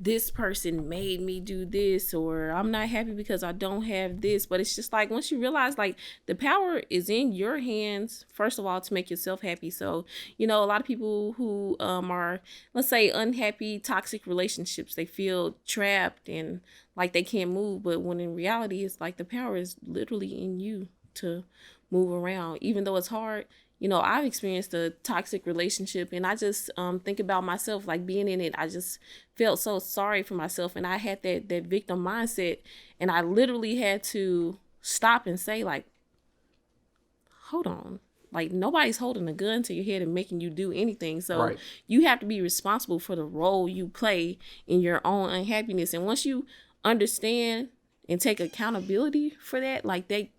this person made me do this, or I'm not happy because I don't have this. But it's just like, once you realize like the power is in your hands, first of all, to make yourself happy. So, a lot of people who are, let's say, unhappy, toxic relationships, they feel trapped and like they can't move. But when in reality, it's like the power is literally in you to move around, even though it's hard. I've experienced a toxic relationship, and I just think about myself, like being in it. I just felt so sorry for myself, and I had that victim mindset, and I literally had to stop and say, like, hold on. Like, nobody's holding a gun to your head and making you do anything. So Right. You have to be responsible for the role you play in your own unhappiness. And once you understand and take accountability for that, like, that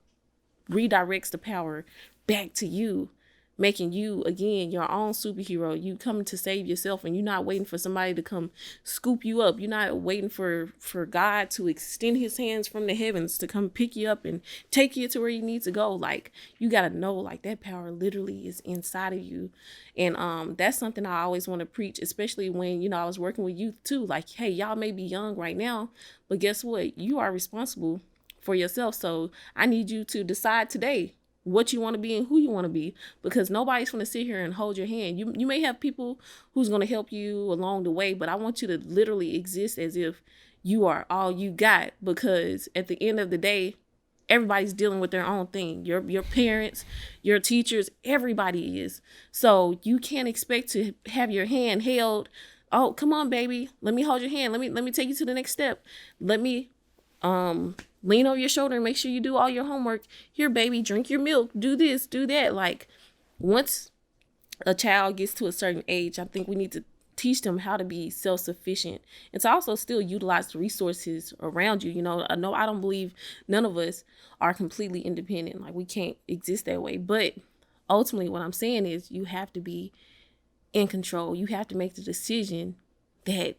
redirects the power back to you, making you, again, your own superhero. You coming to save yourself, and you're not waiting for somebody to come scoop you up. You're not waiting for God to extend his hands from the heavens to come pick you up and take you to where you need to go. Like, you got to know, like, that power literally is inside of you. And that's something I always want to preach, especially when, I was working with youth too. Like, hey, y'all may be young right now, but guess what? You are responsible for yourself. So I need you to decide today what you want to be and who you want to be, because nobody's going to sit here and hold your hand. You may have people who's going to help you along the way, but I want you to literally exist as if you are all you got, because at the end of the day, everybody's dealing with their own thing. Your parents, your teachers, everybody is. So you can't expect to have your hand held. Oh, come on, baby. Let me hold your hand. Let me take you to the next step. Let me lean over your shoulder and make sure you do all your homework. Here, baby, drink your milk. Do this, do that. Like, once a child gets to a certain age, I think we need to teach them how to be self-sufficient and to also still utilize the resources around you. I don't believe none of us are completely independent. Like, we can't exist that way. But ultimately, what I'm saying is you have to be in control. You have to make the decision that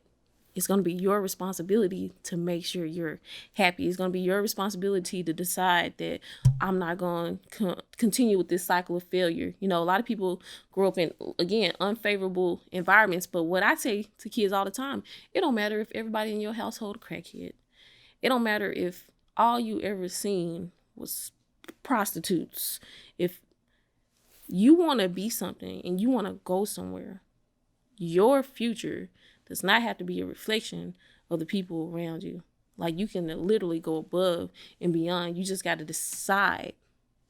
it's going to be your responsibility to make sure you're happy. It's going to be your responsibility to decide that I'm not going to continue with this cycle of failure. A lot of people grow up in, again, unfavorable environments. But what I say to kids all the time, it don't matter if everybody in your household a crackhead. It don't matter if all you ever seen was prostitutes. If you want to be something and you want to go somewhere, your future does not have to be a reflection of the people around you. Like, you can literally go above and beyond. You just got to decide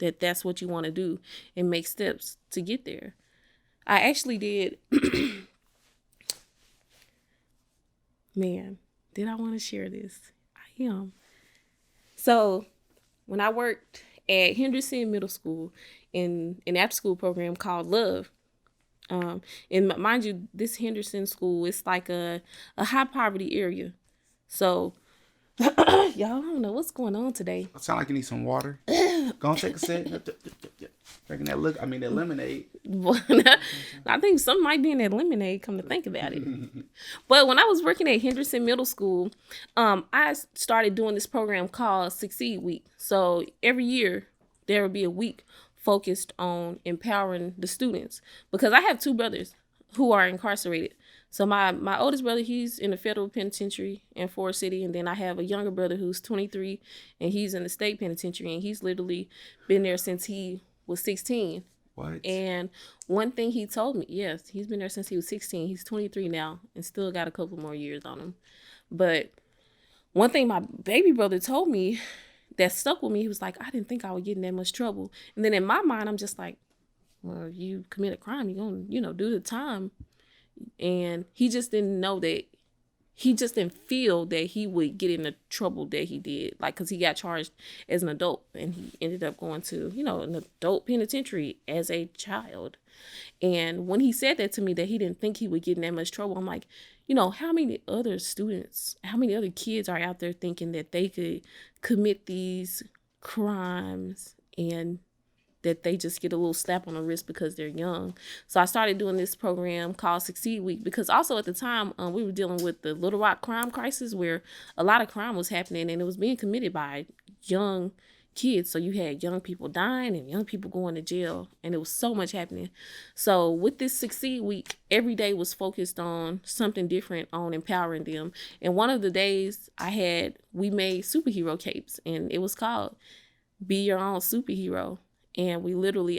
that that's what you want to do and make steps to get there. I actually did. Man, did I want to share this? I am. So when I worked at Henderson Middle School in an after-school program called Love, and mind you, this Henderson school is like a high poverty area. So Y'all, I don't know what's going on today. I sound like you need some water. Go and take a sip. Drinking that lemonade. I think some might be in that lemonade, come to think about it. But when I was working at Henderson Middle School, I started doing this program called Succeed Week. So every year there would be a week focused on empowering the students, because I have 2 brothers who are incarcerated. So my oldest brother, he's in the federal penitentiary in Forest City, and then I have a younger brother who's 23, and he's in the state penitentiary, and he's literally been there since he was 16. What? And one thing he told me, yes, he's been there since he was 16. He's 23 now and still got a couple more years on him. But one thing my baby brother told me that stuck with me, he was like, I didn't think I would get in that much trouble. And then in my mind, I'm just like, well, if you commit a crime, you're going to, do the time. And he just didn't know that, he just didn't feel that he would get in the trouble that he did. Like, because he got charged as an adult and he ended up going to, an adult penitentiary as a child. And when he said that to me, that he didn't think he would get in that much trouble, I'm like, how many other students, how many other kids are out there thinking that they could commit these crimes and that they just get a little slap on the wrist because they're young. So I started doing this program called Succeed Week, because also at the time we were dealing with the Little Rock crime crisis, where a lot of crime was happening and it was being committed by young kids. So you had young people dying and young people going to jail, and it was so much happening. So with this Succeed Week, every day was focused on something different, on empowering them. And one of the days we made superhero capes, and it was called Be Your Own Superhero. And we literally,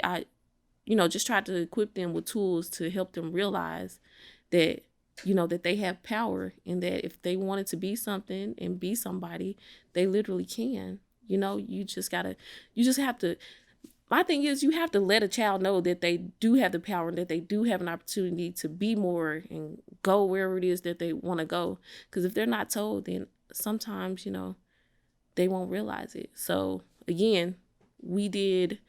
just tried to equip them with tools to help them realize that, that they have power, and that if they wanted to be something and be somebody, they literally can. You just have to, my thing is, you have to let a child know that they do have the power and that they do have an opportunity to be more and go wherever it is that they want to go. Because if they're not told, then sometimes, they won't realize it. So again, we did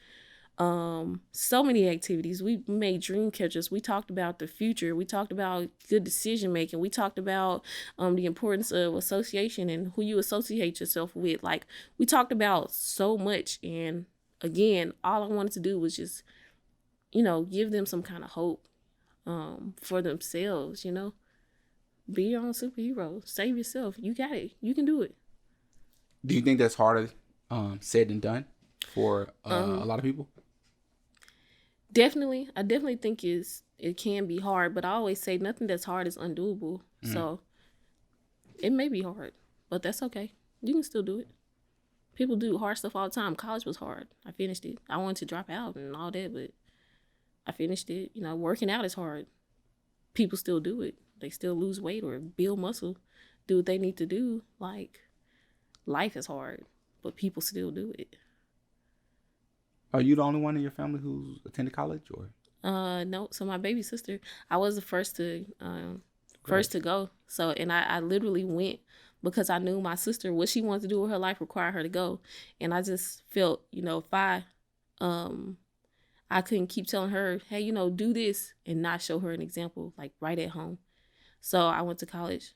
so many activities. We made dream catchers. We talked about the future. We talked about good decision making. We talked about the importance of association and who you associate yourself with. Like, we talked about so much. And again, all I wanted to do was just, give them some kind of hope for themselves. Be your own superhero. Save yourself. You got it. You can do it. Do you think that's harder said than done for a lot of people? Definitely. I definitely think it can be hard, but I always say nothing that's hard is undoable. So it may be hard, but that's okay. You can still do it. People do hard stuff all the time. College was hard. I finished it. I wanted to drop out and all that, but I finished it. Working out is hard. People still do it. They still lose weight or build muscle, do what they need to do. Like, life is hard, but people still do it. Are you the only one in your family who's attended college, or? No. So my baby sister, I was the first to go. So, and I literally went because I knew my sister, what she wanted to do with her life required her to go. And I just felt, if I couldn't keep telling her, hey, do this, and not show her an example, like right at home. So I went to college,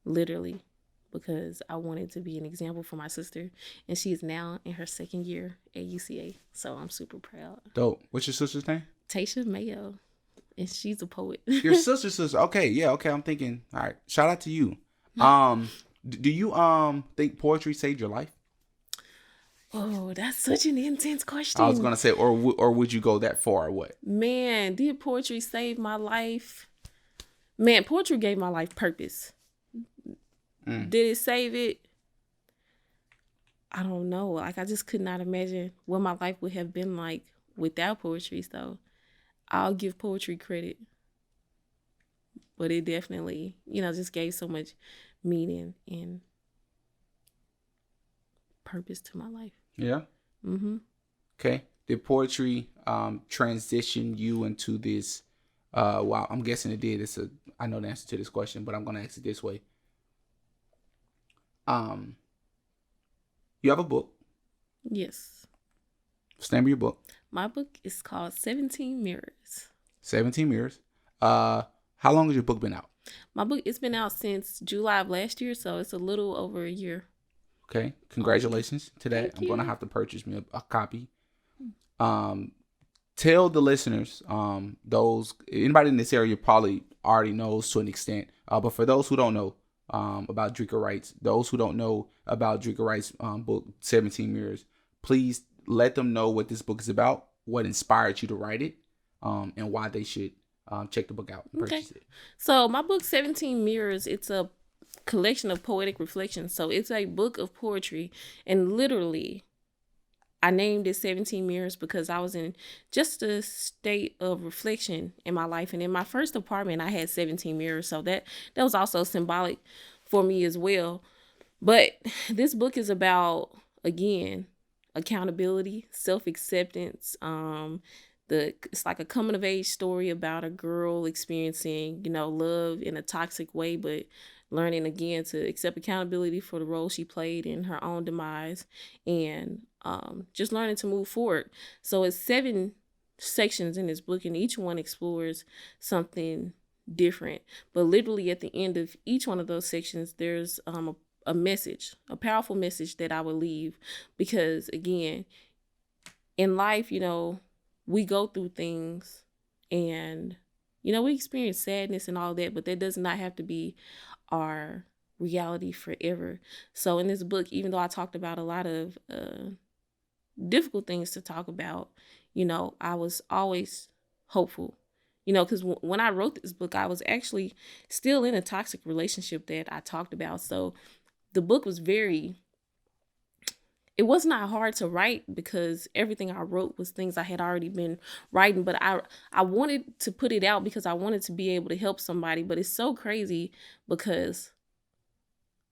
literally, because I wanted to be an example for my sister. And she is now in her 2nd year at UCA. So I'm super proud. Dope. What's your sister's name? Tasha Mayo. And she's a poet. Your sister. Okay. Yeah. Okay. I'm thinking. All right. Shout out to you. Do you think poetry saved your life? Oh, that's such an intense question. I was going to say, or would you go that far or what? Man, did poetry save my life? Man, poetry gave my life purpose. Did it save it? I don't know. Like, I just could not imagine what my life would have been like without poetry. So I'll give poetry credit. But it definitely, just gave so much meaning and purpose to my life. Yeah. Okay. Did poetry transition you into this? Well, I'm guessing it did. I know the answer to this question, but I'm going to ask it this way. You have a book. Yes. What's the name of your book? My book is called 17 Mirrors. 17 Mirrors. How long has your book been out? My book, it's been out since July of last year, so it's a little over a year. Okay, congratulations to that. Thank I'm gonna you. have to purchase me a copy. Tell the listeners, those anybody in this area probably already knows to an extent, but for those who don't know about Drekkia Writes, those who don't know about Drekkia Writes' book 17 Mirrors, please let them know what this book is about, what inspired you to write it, and why they should check the book out and purchase it. So my book 17 Mirrors, it's a collection of poetic reflections. So it's a book of poetry, and literally I named it 17 Mirrors because I was in just a state of reflection in my life. And in my first apartment, I had 17 mirrors. So that was also symbolic for me as well. But this book is about, again, accountability, self-acceptance. It's like a coming of age story about a girl experiencing, love in a toxic way, but learning again to accept accountability for the role she played in her own demise, and just learning to move forward. So it's 7 sections in this book, and each one explores something different. But literally at the end of each one of those sections, there's a message, a powerful message that I would leave, because again, in life, we go through things and, we experience sadness and all that, but that does not have to be our reality forever. So in this book, even though I talked about a lot of difficult things to talk about, I was always hopeful, because when I wrote this book, I was actually still in a toxic relationship that I talked about. So the book was it was not hard to write because everything I wrote was things I had already been writing, but I wanted to put it out because I wanted to be able to help somebody. But it's so crazy because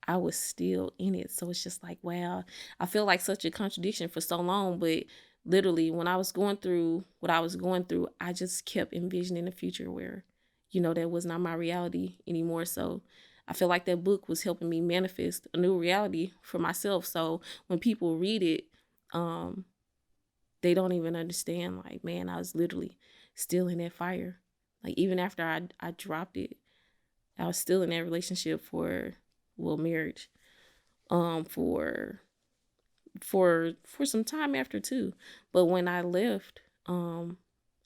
I was still in it. So it's just like, wow, I feel like such a contradiction for so long. But literally, when I was going through what I was going through, I just kept envisioning a future where, that was not my reality anymore. So I feel like that book was helping me manifest a new reality for myself. So when people read it, they don't even understand, like, man, I was literally still in that fire. Like, even after I dropped it, I was still in that relationship marriage, for some time after too. But when I left,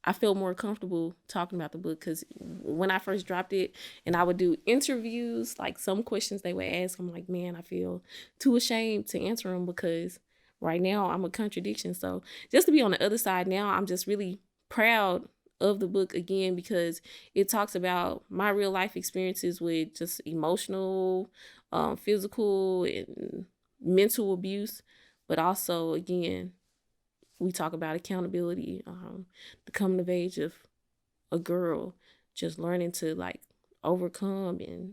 I felt more comfortable talking about the book, because when I first dropped it and I would do interviews, like some questions they would ask, I'm like, man, I feel too ashamed to answer them because right now I'm a contradiction. So just to be on the other side now, I'm just really proud of the book again, because it talks about my real life experiences with just emotional, physical, and mental abuse, but also, again, we talk about accountability, the coming of age of a girl, just learning to overcome and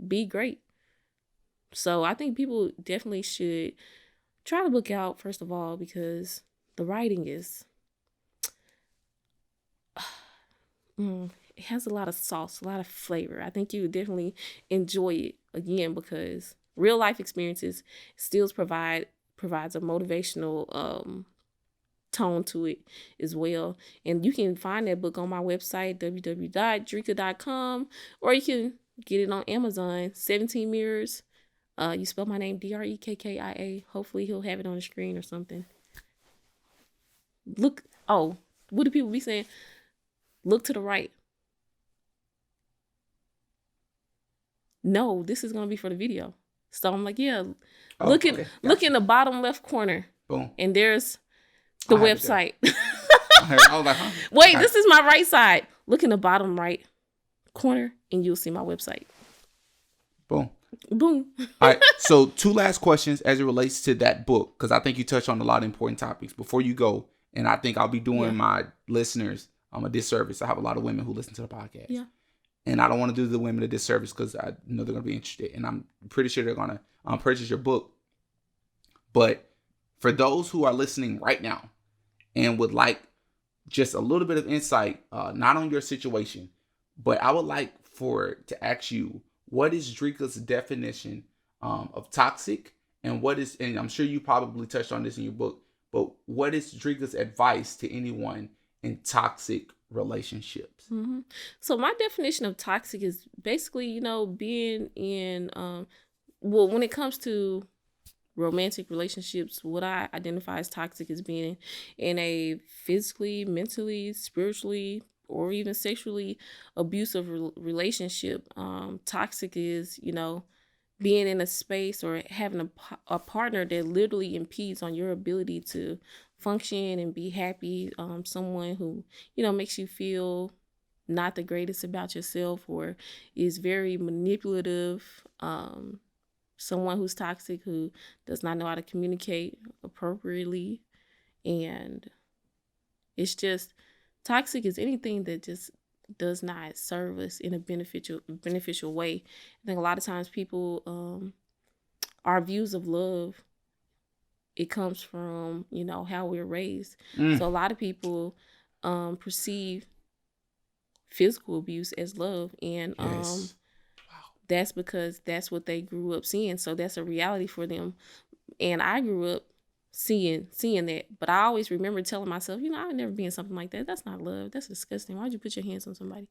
be great. So I think people definitely should try the book out, first of all, because the writing is, it has a lot of sauce, a lot of flavor. I think you would definitely enjoy it, again, because real life experiences still provides a motivational tone to it as well. And you can find that book on my website, www.drinka.com, or you can get it on Amazon. 17 Mirrors. You spell my name Drekkia. Hopefully he'll have it on the screen or something. Look, what do people be saying? Look to the right. No, this is gonna be for the video. So I'm like, yeah, look in the bottom left corner. Boom. And there's the website. I was like, huh? Wait, this is my right side. Look in the bottom right corner and you'll see my website. Boom. Boom. All right. So 2 last questions as it relates to that book, because I think you touched on a lot of important topics before you go. And I think I'll be doing my listeners a disservice. I have a lot of women who listen to the podcast. Yeah. And I don't want to do the women a disservice because I know they're going to be interested. And I'm pretty sure they're going to purchase your book. But for those who are listening right now and would like just a little bit of insight, not on your situation, but I would like to ask you, what is Drinka's definition of toxic, and and I'm sure you probably touched on this in your book, but what is Drinka's advice to anyone in toxic relationships? Mm-hmm. So my definition of toxic is basically, being in, well, when it comes to romantic relationships, what I identify as toxic is being in a physically, mentally, spiritually, or even sexually abusive relationship. Toxic is, being in a space or having a partner that literally impedes on your ability to function and be happy. Someone who, makes you feel not the greatest about yourself or is very manipulative. Someone who's toxic, who does not know how to communicate appropriately. And it's just, toxic is anything that just does not serve us in a beneficial way. I think a lot of times people, our views of love, it comes from, how we're raised. So a lot of people perceive physical abuse as love, and Yes. that's because that's what they grew up seeing. So that's a reality for them. And I grew up seeing that, but I always remember telling myself, I'd never be in something like that. That's not love. That's disgusting. Why'd you put your hands on somebody?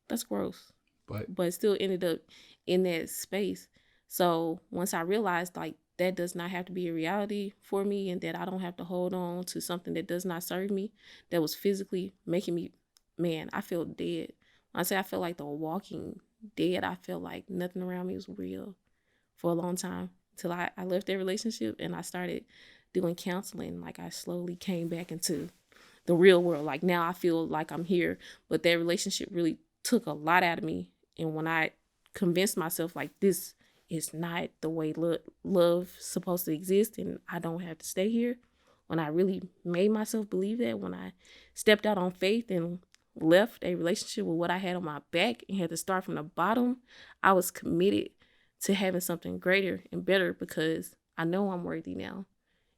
That's gross. But still ended up in that space. So once I realized, like, that does not have to be a reality for me, and that I don't have to hold on to something that does not serve me, that was physically making me, man, I feel dead. When I say I felt like the walking dead, I felt like nothing around me was real for a long time, till I left that relationship and I started doing counseling. Like, I slowly came back into the real world. Like, now I feel like I'm here, but that relationship really took a lot out of me. And when I convinced myself, like, this is not the way love supposed to exist, and I don't have to stay here, when I really made myself believe that, when I stepped out on faith and left a relationship with what I had on my back and had to start from the bottom, I was committed to having something greater and better, because I know I'm worthy now,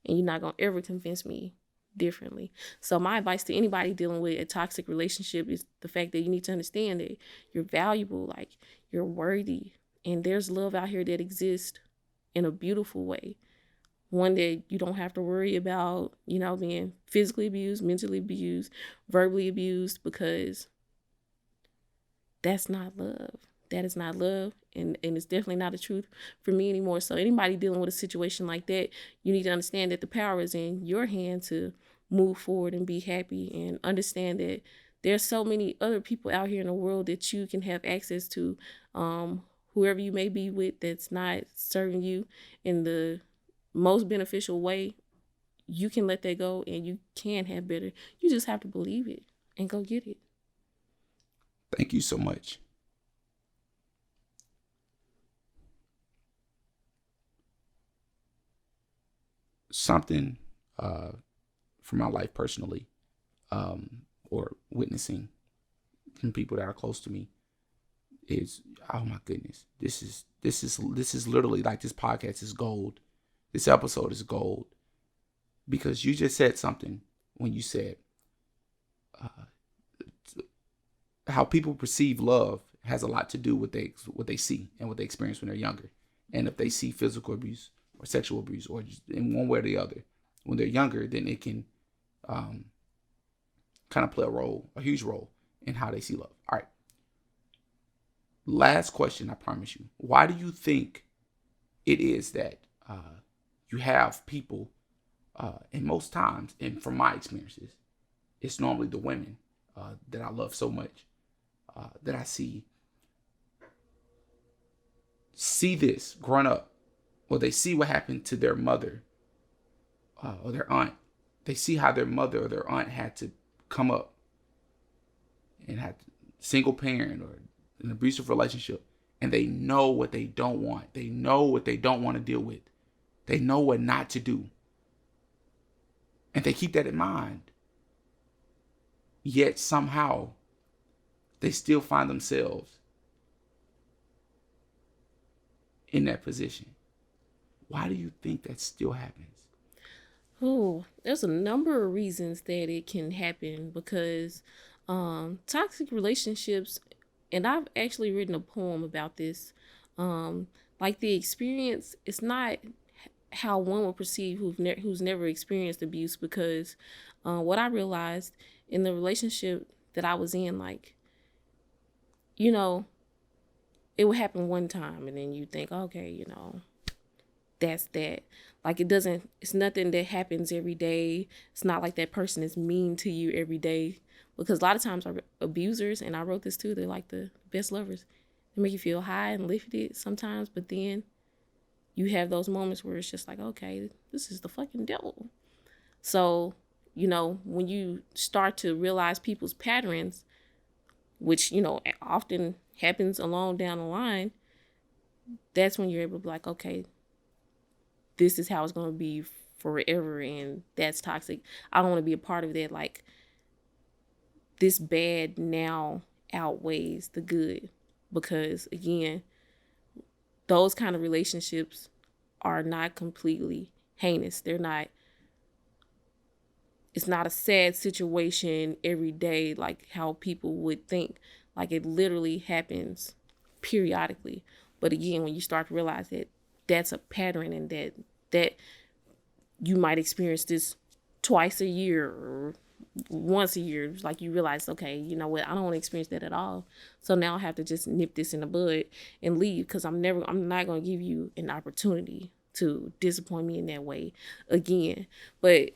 and you're not going to ever convince me differently. So my advice to anybody dealing with a toxic relationship is the fact that you need to understand that you're valuable, like, you're worthy, and there's love out here that exists in a beautiful way. One that you don't have to worry about, being physically abused, mentally abused, verbally abused, because that's not love. That is not love, and it's definitely not the truth for me anymore. So anybody dealing with a situation like that, you need to understand that the power is in your hand to move forward and be happy, and understand that there's so many other people out here in the world that you can have access to. Whoever you may be with that's not serving you in the most beneficial way, you can let that go, and you can have better. You just have to believe it and go get it. Thank you so much. Something from my life personally, or witnessing from people that are close to me, is, oh my goodness, this is literally, like, this podcast is gold. This episode is gold, because you just said something when you said how people perceive love has a lot to do with what they see and what they experience when they're younger. And if they see physical abuse or sexual abuse, or just in one way or the other, when they're younger, then it can kind of play a huge role in how they see love. All right. Last question, I promise you. Why do you think it is that you have people, and most times, and from my experiences, it's normally the women that I love so much, that I see this growing up, or they see what happened to their mother or their aunt. They see how their mother or their aunt had to come up and had single parent or an abusive relationship, and they know what they don't want. They know what they don't want to deal with. They know what not to do. And they keep that in mind. Yet somehow they still find themselves in that position. Why do you think that still happens? Oh, there's a number of reasons that it can happen, because toxic relationships, and I've actually written a poem about this, like, the experience, it's not how one will perceive who's never experienced abuse, because what I realized in the relationship that I was in, like, you know, it would happen one time and then you think, okay, you know, that's that. Like, it's nothing that happens every day. It's not like that person is mean to you every day, because a lot of times our abusers, and I wrote this too, they're like the best lovers. They make you feel high and lifted sometimes, but then you have those moments where it's just like, okay, this is the fucking devil. So, you know, when you start to realize people's patterns, which, you know, often happens along down the line, that's when you're able to be like, okay, this is how it's going to be forever, and that's toxic. I don't want to be a part of that. Like, this bad now outweighs the good, because, again, those kind of relationships are not completely heinous. It's not a sad situation every day like how people would think. Like, it literally happens periodically. But again, when you start to realize that that's a pattern, and that you might experience this twice a year or once a year, like, you realize, okay, you know what, I don't want to experience that at all. So now I have to just nip this in the bud and leave, because I'm not going to give you an opportunity to disappoint me in that way again. But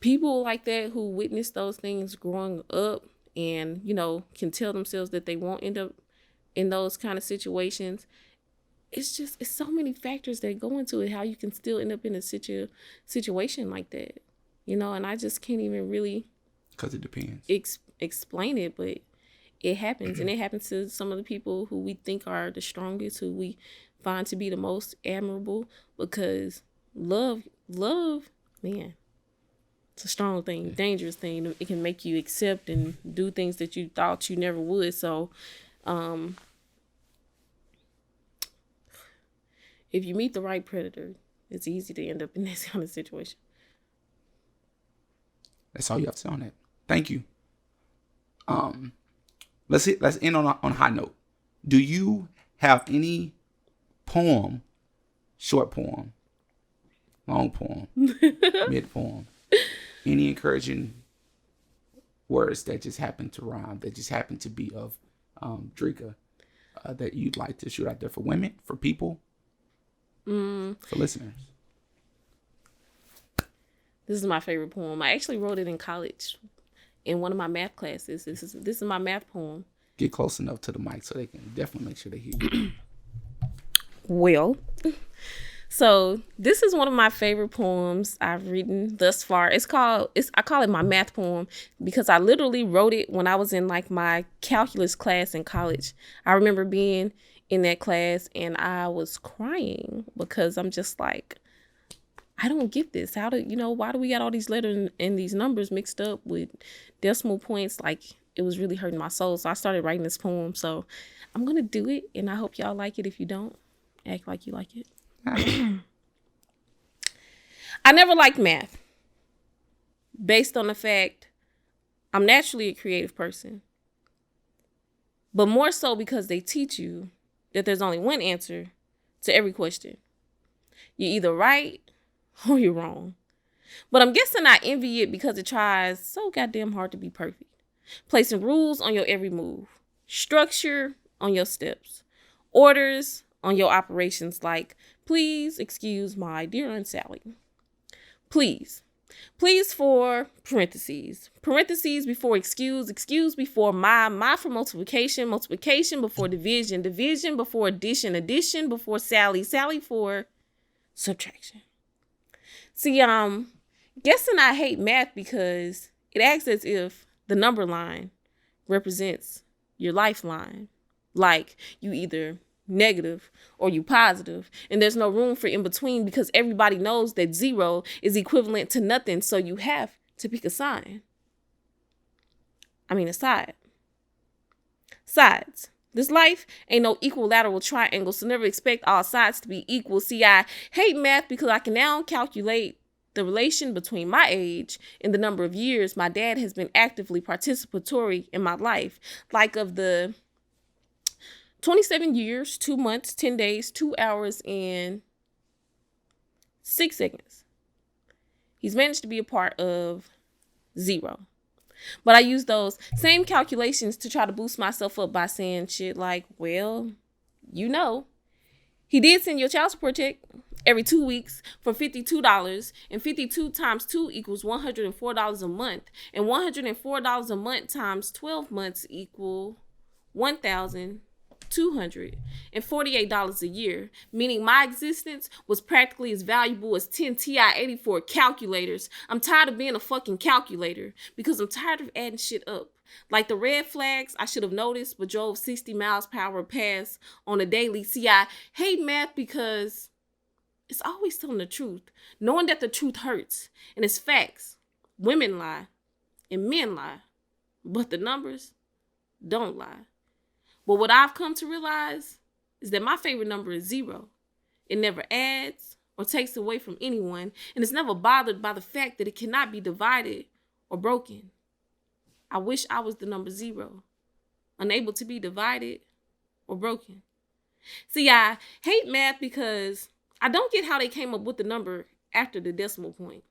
people like that who witness those things growing up and, you know, can tell themselves that they won't end up in those kind of situations, it's so many factors that go into it, how you can still end up in a situation like that, you know. And I just can't even really, because it depends, explain it, but it happens. And it happens to some of the people who we think are the strongest, who we find to be the most admirable, because love, man, it's a strong thing, dangerous thing. It can make you accept and do things that you thought you never would. So, if you meet the right predator, it's easy to end up in this kind of situation. That's all you have to say on that. Thank you. Let's end on a high note. Do you have any poem, short poem, long poem, mid poem, any encouraging words that just happen to rhyme, that just happen to be of Drinka, that you'd like to shoot out there for women, for people, for listeners? This is my favorite poem. I actually wrote it in college in one of my math classes. This is my math poem. Get close enough to the mic so they can definitely make sure they hear you. Well, so this is one of my favorite poems I've written thus far. I call it my math poem because I literally wrote it when I was in like my calculus class in college. I remember being in that class and I was crying because I'm just like, I don't get this. Why do we got all these letters and these numbers mixed up with decimal points? Like, it was really hurting my soul. So I started writing this poem. So I'm going to do it, and I hope y'all like it. If you don't, act like you like it. I never liked math, based on the fact I'm naturally a creative person, but more so because they teach you that there's only one answer to every question. You're either right or you're wrong. But I'm guessing I envy it because it tries so goddamn hard to be perfect. Placing rules on your every move, structure on your steps, orders on your operations, like, please excuse my dear Aunt Sally. Please for parentheses before excuse before my for multiplication before division before addition before Sally for subtraction. See, guessing I hate math because it acts as if the number line represents your lifeline. Like, you either negative or you positive, and there's no room for in between because everybody knows that 0 is equivalent to nothing, so you have to pick a side. Sides. This life ain't no equilateral triangle, so never expect all sides to be equal. See, I hate math because I can now calculate the relation between my age and the number of years my dad has been actively participatory in my life. Like, of the 27 years, 2 months, 10 days, 2 hours, and 6 seconds, he's managed to be a part of 0. But I use those same calculations to try to boost myself up by saying shit like, well, he did send your child support check every 2 weeks for $52, and 52 times 2 equals $104 a month, and $104 a month times 12 months equal $1,248 a year, meaning my existence was practically as valuable as 10 TI-84 calculators. I'm tired of being a fucking calculator because I'm tired of adding shit up. Like the red flags I should have noticed but drove 60 miles per hour past on a daily. See, I hate math because it's always telling the truth, knowing that the truth hurts, and it's facts. Women lie and men lie, but the numbers don't lie. But what I've come to realize is that my favorite number is 0. It never adds or takes away from anyone, and it's never bothered by the fact that it cannot be divided or broken. I wish I was the number 0, unable to be divided or broken. See, I hate math because I don't get how they came up with the number after the decimal point.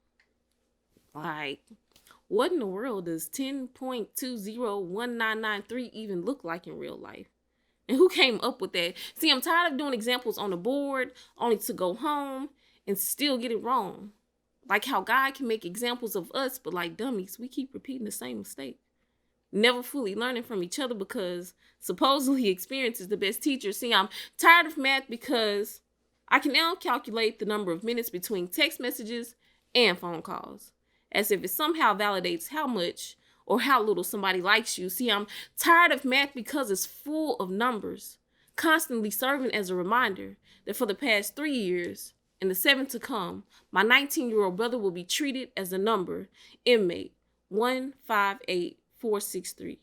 Like, what in the world does 10.201993 even look like in real life? And who came up with that? See, I'm tired of doing examples on the board only to go home and still get it wrong. Like how God can make examples of us, but like dummies, we keep repeating the same mistake. Never fully learning from each other because supposedly experience is the best teacher. See, I'm tired of math because I can now calculate the number of minutes between text messages and phone calls, as if it somehow validates how much or how little somebody likes you. See, I'm tired of math because it's full of numbers, constantly serving as a reminder that for the past 3 years and the 7 to come, my 19-year-old brother will be treated as a number, inmate 158463,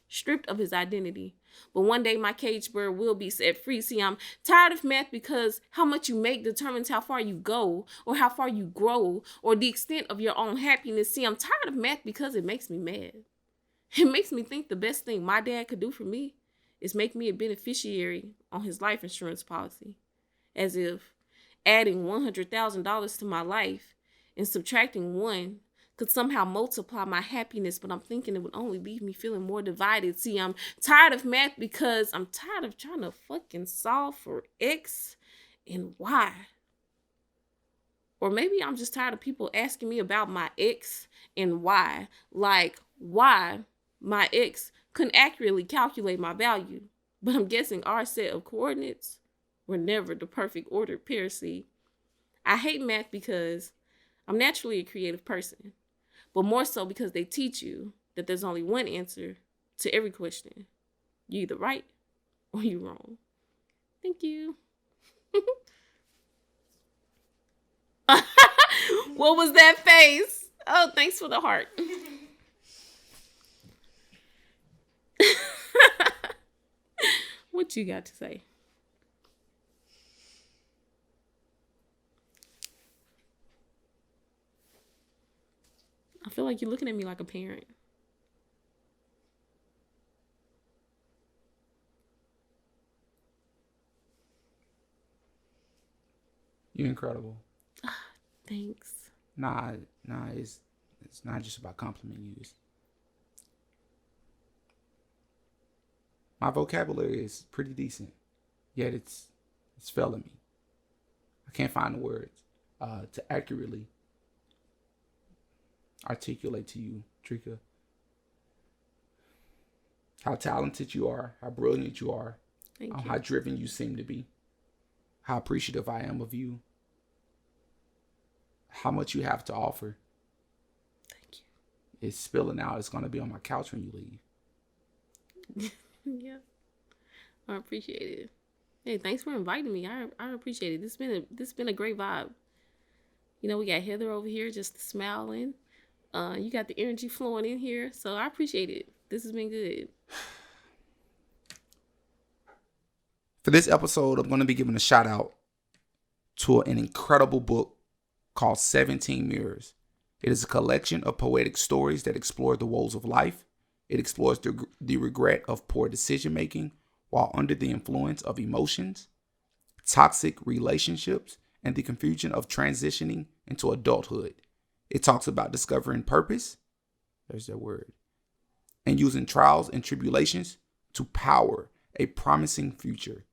stripped of his identity. But one day my cage bird will be set free. See, I'm tired of math because how much you make determines how far you go or how far you grow or the extent of your own happiness. See, I'm tired of math because it makes me mad. It makes me think the best thing my dad could do for me is make me a beneficiary on his life insurance policy. As if adding $100,000 to my life and subtracting 1 could somehow multiply my happiness, but I'm thinking it would only leave me feeling more divided. See, I'm tired of math because I'm tired of trying to fucking solve for X and Y. Or maybe I'm just tired of people asking me about my X and Y. Like, why my X couldn't accurately calculate my value. But I'm guessing our set of coordinates were never the perfect ordered pair. See, I hate math because I'm naturally a creative person, but more so because they teach you that there's only one answer to every question. You're either right or you're wrong. Thank you. What was that face? Oh, thanks for the heart. What you got to say? I feel like you're looking at me like a parent. You're incredible. Thanks. Nah, it's not just about complimenting you. My vocabulary is pretty decent, yet it's failing me. I can't find the words to accurately articulate to you, Drinka, how talented you are, how brilliant you are, how driven you seem to be, how appreciative I am of you, how much you have to offer. Thank you. It's spilling out. It's going to be on my couch when you leave. Yeah, I appreciate it. Hey, thanks for inviting me. I appreciate it. This has been a great vibe. You know, we got Heather over here just smiling. You got the energy flowing in here, so I appreciate it. This has been good. For this episode, I'm going to be giving a shout out to an incredible book called 17 Mirrors. It is a collection of poetic stories that explore the woes of life. It explores the regret of poor decision making while under the influence of emotions, toxic relationships, and the confusion of transitioning into adulthood. It talks about discovering purpose, There's that word. And using trials and tribulations to power a promising future.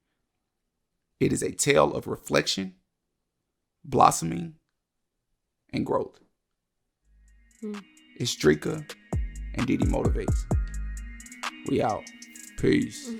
It is a tale of reflection, blossoming, and growth. It's Drinka and Diddy Motivates. We out. Peace.